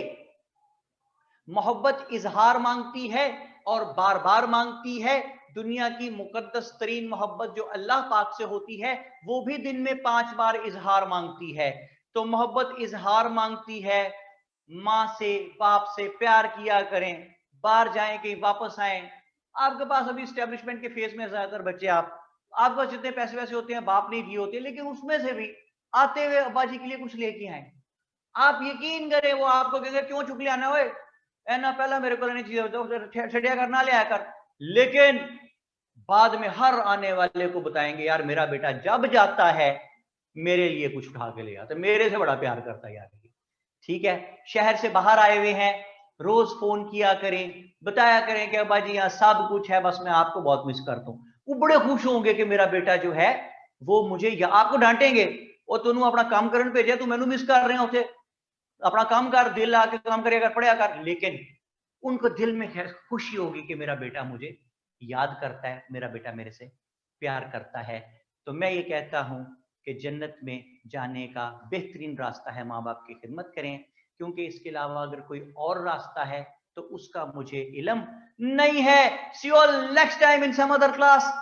मोहब्बत इजहार मांगती है और बार बार मांगती है। दुनिया की मुकद्दस तरीन मोहब्बत जो अल्लाह पाक से होती है वो भी दिन में 5 बार इजहार मांगती है। तो मोहब्बत इजहार मांगती है, माँ से बाप से प्यार किया करें, बाहर जाएं कहीं वापस आए। आपके पास अभी स्टैब्लिशमेंट के फेज में ज्यादातर बच्चे, आपके पास जितने पैसे वैसे होते हैं बाप ने दिए होते हैं, लेकिन उसमें से भी आते हुए अब्बा जी के लिए कुछ लेके आए। आप यकीन करें वो आपको कहेंगे क्यों चुक लिया ना, ना पहला मेरे को नहीं चाहिए, छड़िया करना ले आकर, लेकिन बाद में हर आने वाले को बताएंगे यार मेरा बेटा जब जाता है मेरे लिए कुछ उठा के ले आता, मेरे से बड़ा प्यार करता है यार। ठीक है, शहर से बाहर आए हुए हैं, रोज फोन किया करें, बताया करें कि अब्बा जी यहाँ सब कुछ है, बस मैं आपको बहुत मिस करता हूँ। वो बड़े खुश होंगे कि मेरा बेटा जो है वो मुझे, या आपको डांटेंगे और तू अपना काम करने भेजा, तू मैनू मिस कर रहे हो, उसे अपना काम कर, दिल आके काम करेगा, पढ़िया कर। लेकिन उनको दिल में खुशी होगी कि मेरा बेटा मुझे याद करता है, मेरा बेटा मेरे से प्यार करता है। तो मैं ये कहता हूं कि जन्नत में जाने का बेहतरीन रास्ता है माँ बाप की खिदमत करें, क्योंकि इसके अलावा अगर कोई और रास्ता है तो उसका मुझे इल्म नहीं है। See you all next time in some other class.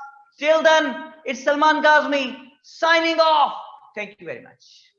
Till then it's Salman Kazmi signing off. Thank you very much.